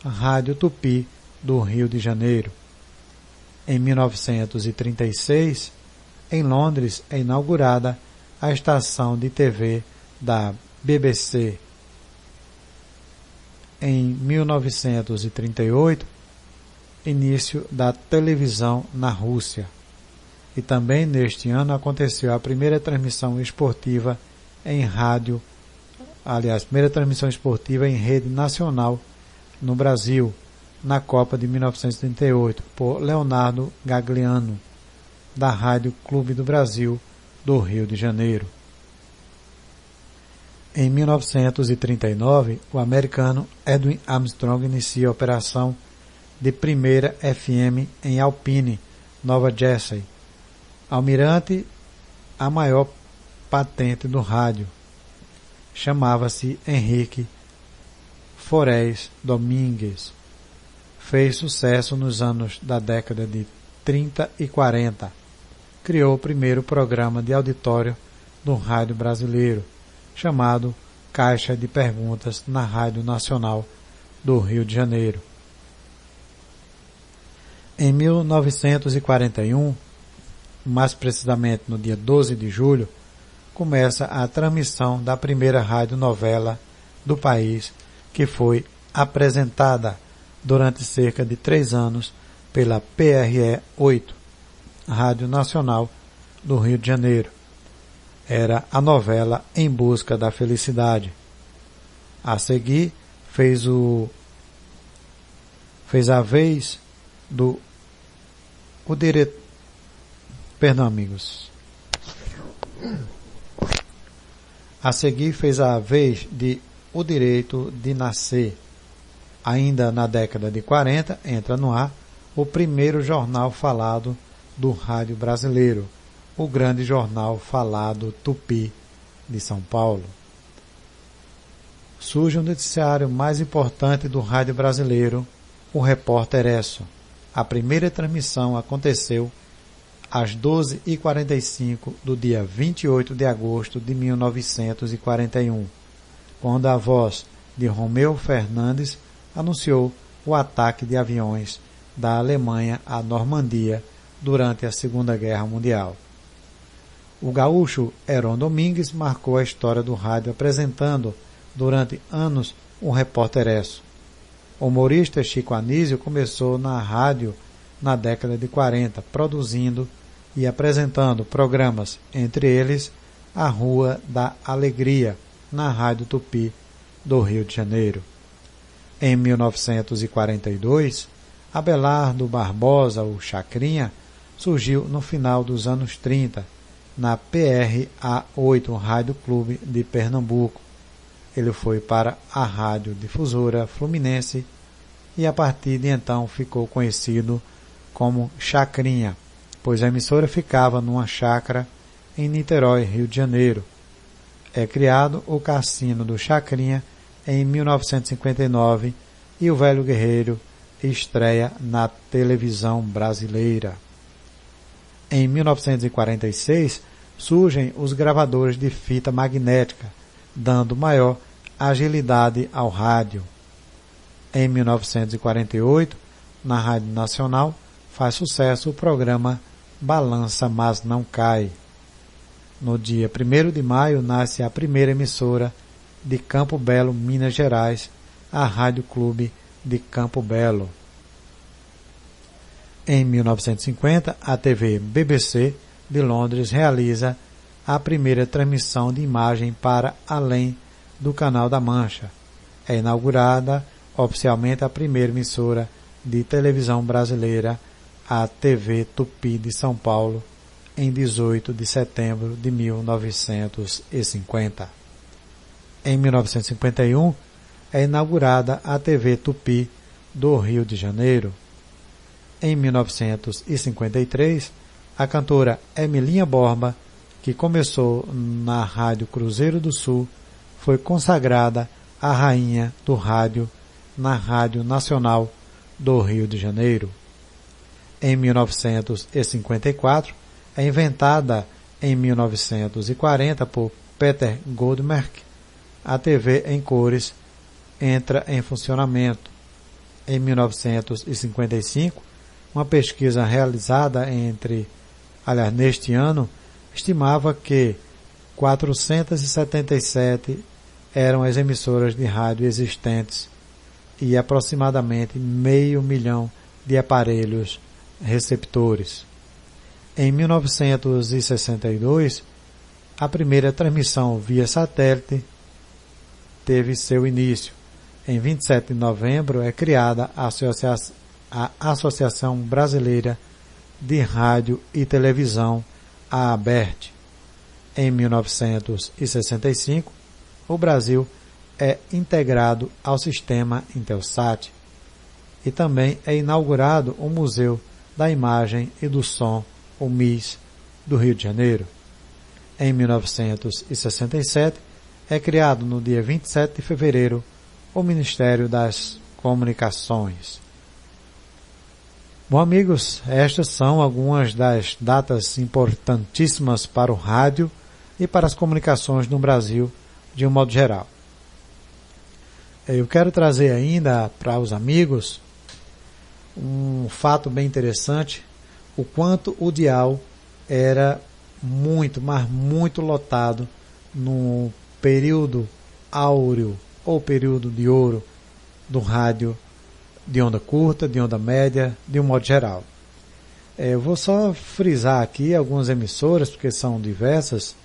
S1: Rádio Tupi do Rio de Janeiro. Em 1936, em Londres, é inaugurada a estação de TV da BBC. Em 1938, início da televisão na Rússia. E também neste ano aconteceu a primeira transmissão esportiva em rádio, primeira transmissão esportiva em rede nacional no Brasil, na Copa de 1938, por Leonardo Gagliano, da Rádio Clube do Brasil, do Rio de Janeiro. Em 1939, o americano Edwin Armstrong inicia a operação de primeira FM em Alpine, Nova Jersey. Almirante, a maior patente do rádio. Chamava-se Henrique Forés Domingues. Fez sucesso nos anos da década de 30 e 40. Criou o primeiro programa de auditório do rádio brasileiro, chamado Caixa de Perguntas na Rádio Nacional do Rio de Janeiro. Em 1941, mais precisamente no dia 12 de julho, começa a transmissão da primeira radionovela do país, que foi apresentada durante cerca de 3 anos pela PRE-8, Rádio Nacional do Rio de Janeiro. Era a novela Em Busca da Felicidade. A seguir, fez a vez do diretor. Perdão, amigos. A seguir, fez a vez de O Direito de Nascer. Ainda na década de 40, entra no ar o primeiro jornal falado do rádio brasileiro, o grande jornal falado Tupi de São Paulo. Surge o noticiário mais importante do rádio brasileiro, o Repórter Esso. A primeira transmissão aconteceu às 12h45 do dia 28 de agosto de 1941, quando a voz de Romeu Fernandes anunciou o ataque de aviões da Alemanha à Normandia durante a Segunda Guerra Mundial. O gaúcho Heron Domingues marcou a história do rádio apresentando, durante anos, um Repórter Esso. O humorista Chico Anísio começou na rádio na década de 40, produzindo e apresentando programas, entre eles A Rua da Alegria, na Rádio Tupi do Rio de Janeiro. Em 1942, Abelardo Barbosa, o Chacrinha, surgiu no final dos anos 30, na PRA-8, Rádio Clube de Pernambuco. Ele foi para a Rádio Difusora Fluminense e a partir de então ficou conhecido como Chacrinha, pois a emissora ficava numa chácara em Niterói, Rio de Janeiro. É criado o Cassino do Chacrinha em 1959 e o Velho Guerreiro estreia na televisão brasileira. Em 1946, surgem os gravadores de fita magnética, dando maior agilidade ao rádio. Em 1948, na Rádio Nacional, faz sucesso o programa Balança Mas Não Cai. No dia 1º de maio, nasce a primeira emissora de Campo Belo, Minas Gerais, a Rádio Clube de Campo Belo. Em 1950, a TV BBC de Londres realiza a primeira transmissão de imagem para além do Canal da Mancha. É inaugurada oficialmente a primeira emissora de televisão brasileira, a TV Tupi de São Paulo, em 18 de setembro de 1950. Em 1951, é inaugurada a TV Tupi do Rio de Janeiro. Em 1953, a cantora Emilinha Borba, que começou na Rádio Cruzeiro do Sul, foi consagrada a rainha do rádio na Rádio Nacional do Rio de Janeiro. Em 1954, é inventada em 1940 por Peter Goldmerk, a TV em cores entra em funcionamento. Em 1955, uma pesquisa realizada neste ano, estimava que 477 eram as emissoras de rádio existentes e aproximadamente 500 mil de aparelhos receptores. Em 1962, a primeira transmissão via satélite teve seu início. Em 27 de novembro é criada a Associação Brasileira de Rádio e Televisão, a ABERT. Em 1965, o Brasil é integrado ao sistema Intelsat e também é inaugurado o Museu da Imagem e do Som, o MIS, do Rio de Janeiro. Em 1967, é criado no dia 27 de fevereiro o Ministério das Comunicações. Bom, amigos, estas são algumas das datas importantíssimas para o rádio e para as comunicações no Brasil de um modo geral. Eu quero trazer ainda para os amigos um fato bem interessante, o quanto o dial era muito, mas muito lotado no período áureo ou período de ouro do rádio de onda curta, de onda média, de um modo geral. Eu vou só frisar aqui algumas emissoras, porque são diversas,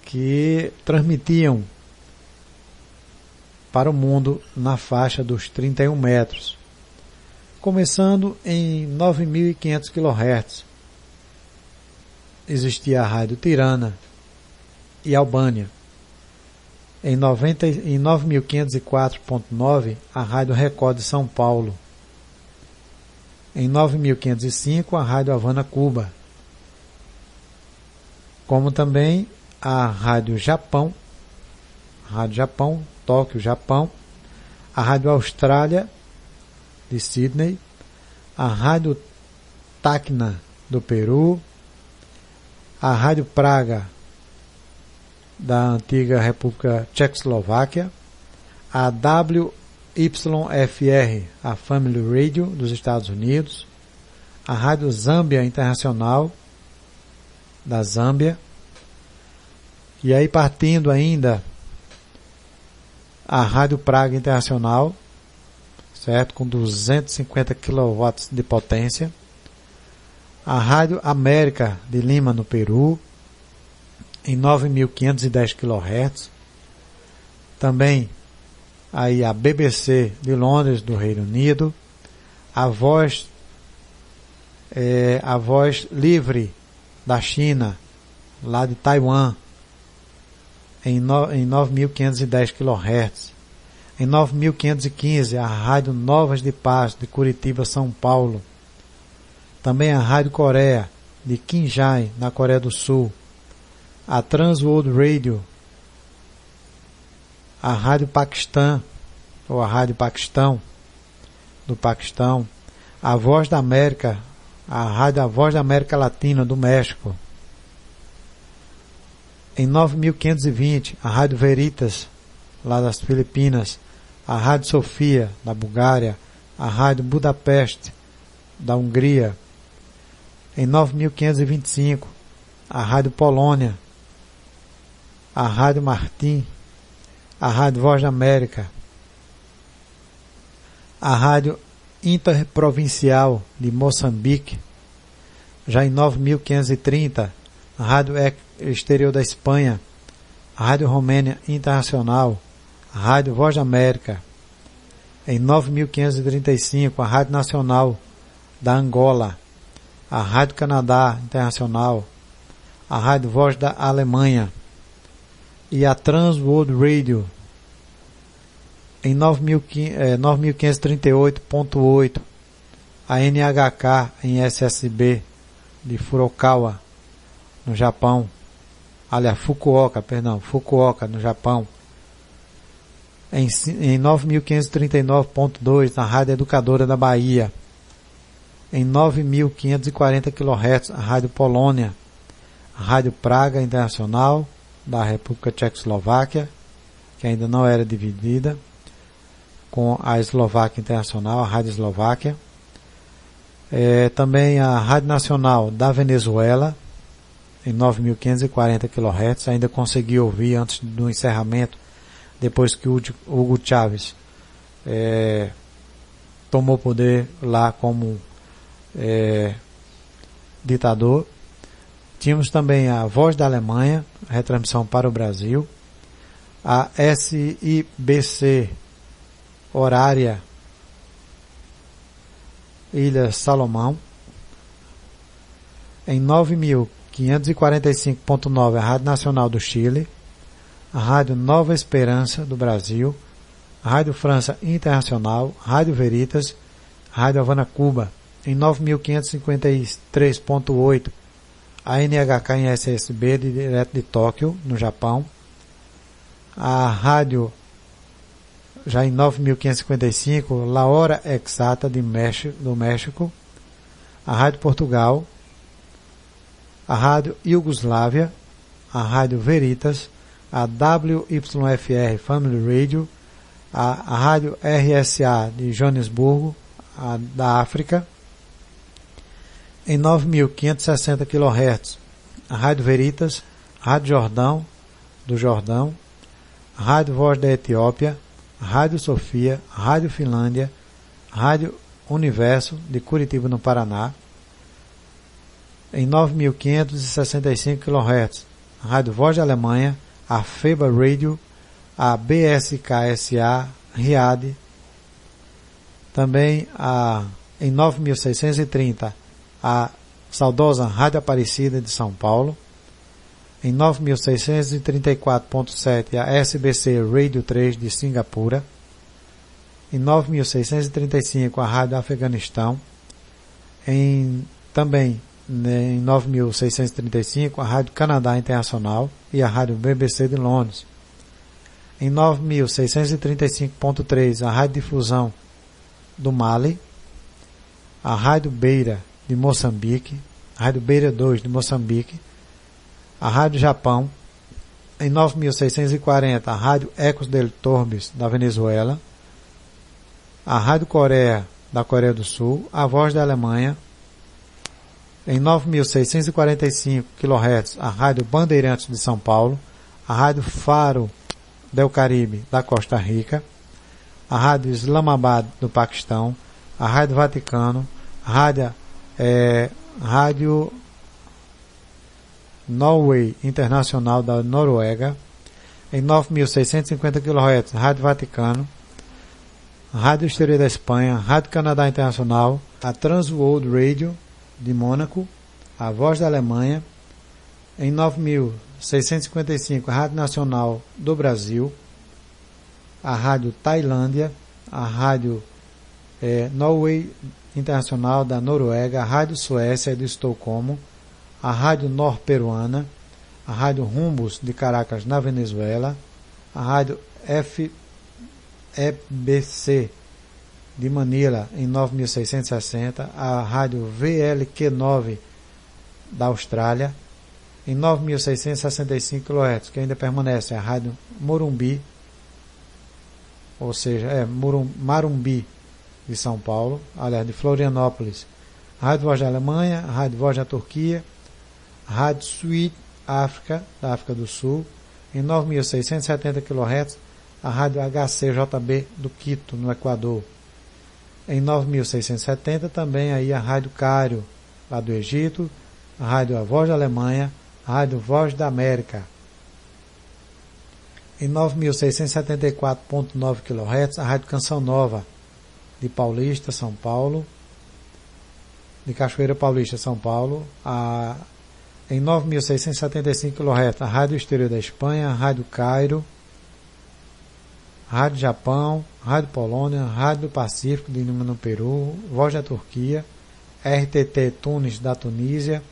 S1: que transmitiam para o mundo na faixa dos 31 metros, começando em 9.500 kHz. Existia a Rádio Tirana e Albânia. Em 9.504.9, a Rádio Record de São Paulo. Em 9.505, a Rádio Havana, Cuba. Como também a Rádio Japão, Tóquio, Japão, a Rádio Austrália, de Sydney, a Rádio Tacna, do Peru, a Rádio Praga, da antiga República Tchecoslováquia, a WYFR, a Family Radio dos Estados Unidos, a Rádio Zâmbia Internacional da Zâmbia, e aí partindo ainda a Rádio Praga Internacional, certo, com 250 kW de potência, a Rádio América de Lima, no Peru, em 9.510 kHz, também aí a BBC de Londres, do Reino Unido, a Voz Livre da China, lá de Taiwan, em 9.510 kHz, em 9.515 a Rádio Novas de Paz, de Curitiba, São Paulo, também a Rádio Coreia, de Qinghai, na Coreia do Sul, a Trans World Radio, a Rádio Paquistão, ou a Rádio Paquistão, do Paquistão, a Voz da América, a Voz da América Latina, do México. Em 9.520, a Rádio Veritas, lá das Filipinas, a Rádio Sofia, da Bulgária, a Rádio Budapeste, da Hungria. Em 9.525, a Rádio Polônia, a Rádio Martim, a Rádio Voz da América, a Rádio Interprovincial de Moçambique, já em 9.530, a Rádio Exterior da Espanha, a Rádio Romênia Internacional, a Rádio Voz da América, em 9.535, a Rádio Nacional da Angola, a Rádio Canadá Internacional, a Rádio Voz da Alemanha e a Trans World Radio em 9.538.8, a NHK em SSB de Furukawa, no Japão, aliás, Fukuoka, no Japão, em 9.539.2, na Rádio Educadora da Bahia, em 9.540 kHz, a Rádio Polônia, a Rádio Praga Internacional, da República Tchecoslováquia, que ainda não era dividida, com a Eslováquia Internacional, a Rádio Eslováquia, também a Rádio Nacional da Venezuela, em 9.540 kHz, ainda consegui ouvir antes do encerramento, depois que Hugo Chávez tomou poder lá como ditador. Tínhamos também a Voz da Alemanha, retransmissão para o Brasil, a SIBC horária Ilha Salomão, em 9.545.9, a Rádio Nacional do Chile, a Rádio Nova Esperança do Brasil, a Rádio França Internacional, Rádio Veritas, a Rádio Havana Cuba, em 9.553.8, a NHK em SSB, direto de Tóquio, no Japão, a Rádio, já em 9.555, La Hora Exata do México, a Rádio Portugal, a Rádio Iugoslávia, a Rádio Veritas, a WYFR Family Radio, a Rádio RSA de Joanesburgo, da África, em 9.560 kHz, a Rádio Veritas, a Rádio Jordão, do Jordão, a Rádio Voz da Etiópia, a Rádio Sofia, a Rádio Finlândia, a Rádio Universo, de Curitiba, no Paraná, em 9.565 kHz, a Rádio Voz da Alemanha, a FEBA Radio, a BSK-SA, Riad, também em 9.630, a saudosa Rádio Aparecida de São Paulo, em 9.634.7, a SBC Radio 3 de Singapura, em 9.635, a Rádio Afeganistão, também em 9.635, a Rádio Canadá Internacional e a Rádio BBC de Londres, em 9.635.3, a Rádio Difusão do Mali, a Rádio Beira de Moçambique, a Rádio Beira 2 de Moçambique, a Rádio Japão, em 9.640, a Rádio Ecos del Torbes da Venezuela, a Rádio Coreia da Coreia do Sul, a Voz da Alemanha, em 9.645 kHz, a Rádio Bandeirantes de São Paulo, a Rádio Faro del Caribe da Costa Rica, a Rádio Islamabad do Paquistão, a Rádio Vaticano, a Rádio Norway Internacional da Noruega, em 9.650 kHz, Rádio Vaticano, a Rádio Exterior da Espanha, a Rádio Canadá Internacional, a Trans World Radio de Mônaco, a Voz da Alemanha, em 9.655, a Rádio Nacional do Brasil, a Rádio Tailândia, a Rádio Norway Internacional da Noruega, a Rádio Suécia de Estocolmo, a Rádio Nor-Peruana, a Rádio Rumbos de Caracas, na Venezuela, a Rádio FEBC de Manila, em 9.660, a Rádio VLQ9 da Austrália, em 9.665 kHz, que ainda permanece a Rádio Morumbi, ou seja, Marumbi de São Paulo, aliás, de Florianópolis, a Rádio Voz da Alemanha, a Rádio Voz da Turquia, a Rádio Sweet África, da África do Sul, em 9.670 kHz, a Rádio HCJB do Quito, no Equador, Em 9.670 também aí a Rádio Cairo, lá do Egito, a Rádio A Voz da Alemanha, a Rádio Voz da América. Em 9.674.9 kHz, a Rádio Canção Nova, de Paulista, São Paulo, de Cachoeira Paulista, São Paulo. Em 9.675 kHz, a Rádio Exterior da Espanha, a Rádio Cairo, Rádio Japão, Rádio Polônia, Rádio do Pacífico, de Lima, no Peru, Voz da Turquia, RTT Tunis, da Tunísia,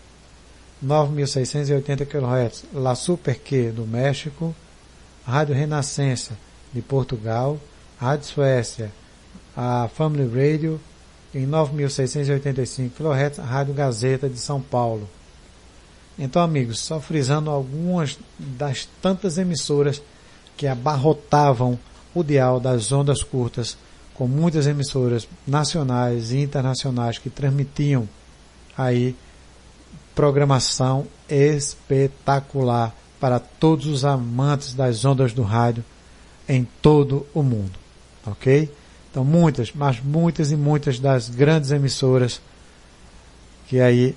S1: 9.680 kHz, La Super Q, do México, Rádio Renascença, de Portugal, Rádio Suécia, a Family Radio, em 9.685 kHz, a Rádio Gazeta, de São Paulo. Então, amigos, só frisando algumas das tantas emissoras que abarrotavam o dial das ondas curtas, com muitas emissoras nacionais e internacionais que transmitiam aí programação espetacular para todos os amantes das ondas do rádio em todo o mundo, ok? Então muitas, mas muitas e muitas das grandes emissoras que aí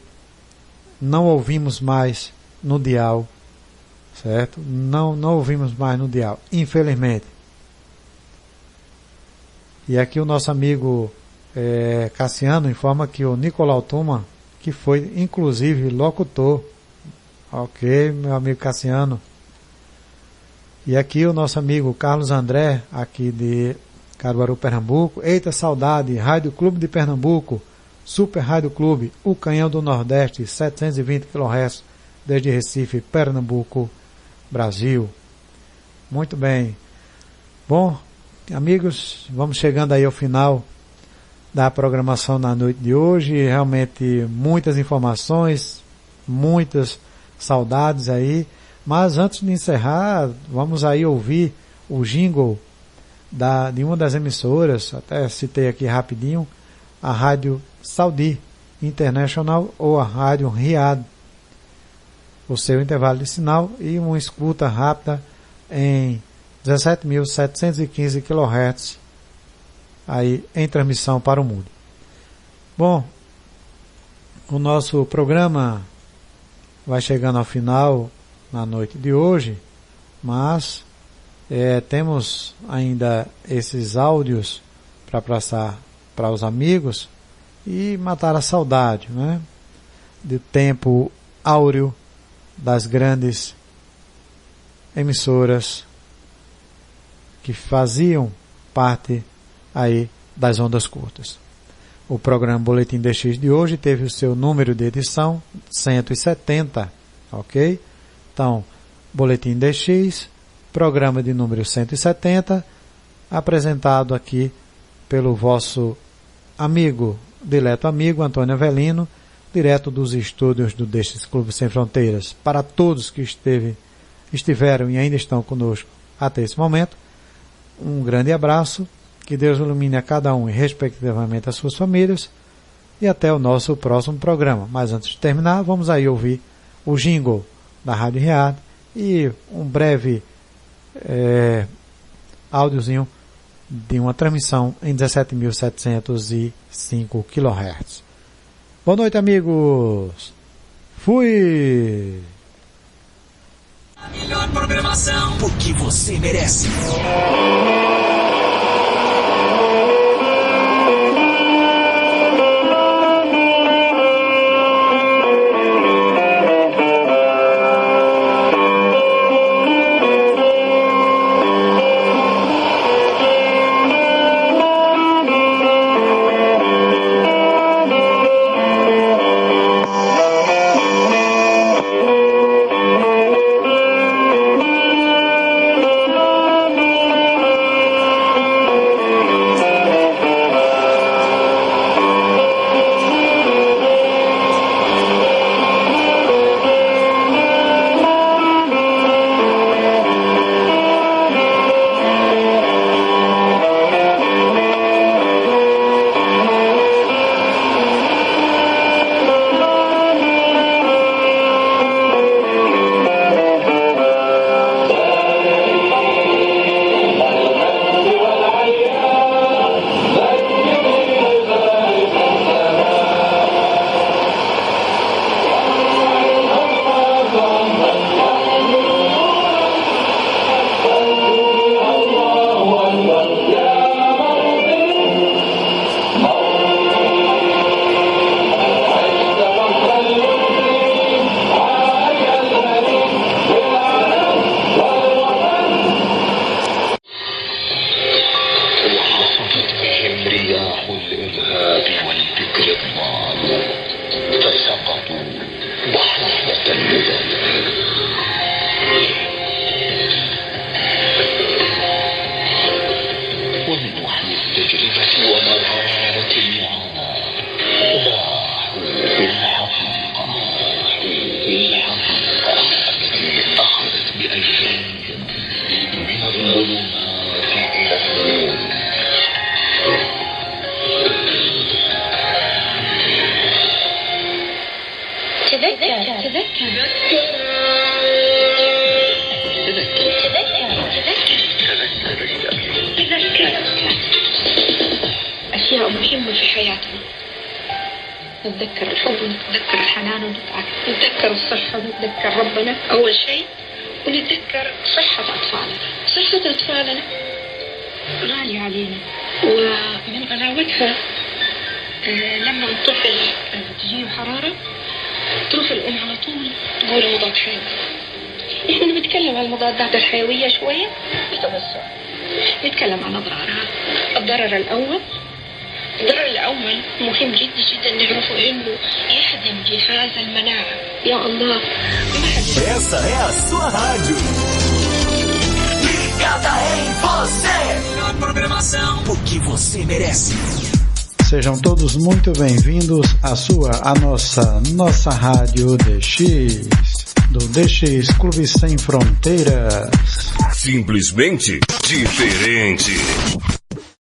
S1: não ouvimos mais no dial, certo? Não ouvimos mais no dial, infelizmente. E aqui o nosso amigo Cassiano informa que o Nicolau Tuma, que foi inclusive locutor, ok, meu amigo Cassiano. E aqui o nosso amigo Carlos André, aqui de Caruaru, Pernambuco. Eita saudade, Rádio Clube de Pernambuco, Super Rádio Clube, o Canhão do Nordeste, 720 kHz, desde Recife, Pernambuco, Brasil. Muito bem. Bom, amigos, vamos chegando aí ao final da programação na noite de hoje. Realmente muitas informações, muitas saudades aí. Mas antes de encerrar, vamos aí ouvir o jingle de uma das emissoras, até citei aqui rapidinho, a Rádio Saudi International ou a Rádio Riad. O seu intervalo de sinal e uma escuta rápida em 17.715 kHz aí em transmissão para o mundo. Bom, o nosso programa vai chegando ao final na noite de hoje, mas temos ainda esses áudios para passar para os amigos e matar a saudade, né, do tempo áureo das grandes emissoras que faziam parte aí das ondas curtas. O programa Boletim DX de hoje teve o seu número de edição 170, ok? Então, Boletim DX, programa de número 170, apresentado aqui pelo vosso amigo, dileto amigo, Antônio Avelino, direto dos estúdios do DX Clube Sem Fronteiras. Para todos que estiveram e ainda estão conosco até esse momento, um grande abraço, que Deus ilumine a cada um e respectivamente as suas famílias, e até o nosso próximo programa. Mas antes de terminar, vamos aí ouvir o jingle da Rádio Riad e um breve áudiozinho de uma transmissão em 17.705 kHz. Boa noite, amigos. Fui!
S2: A melhor programação, porque você merece.
S9: أشياء مهمة في حياتنا. نتذكر الحب ونتذكر الحنان ونتذكر الصحة ونتذكر ربنا أول شيء، ونتذكر صحة أطفالنا. صحة أطفالنا غالية علينا، ومن غلاوتها لما الطفل تجيه حرارة تروح الأم على طول تقول مضاد حيوي. إحنا بنتكلم عن المضادات الحيوية شوية بتوسع، نتكلم عن أضرارها. الضرر الأول مهم جدا جدا نعرفه إنه يهدم جهاز المناعة. يا الله،
S2: essa é a sua rádio. Ligada em você. Melhor programação, o que você merece.
S1: Sejam todos muito bem-vindos à nossa rádio DX, do DX Clube Sem Fronteiras.
S14: Simplesmente diferente.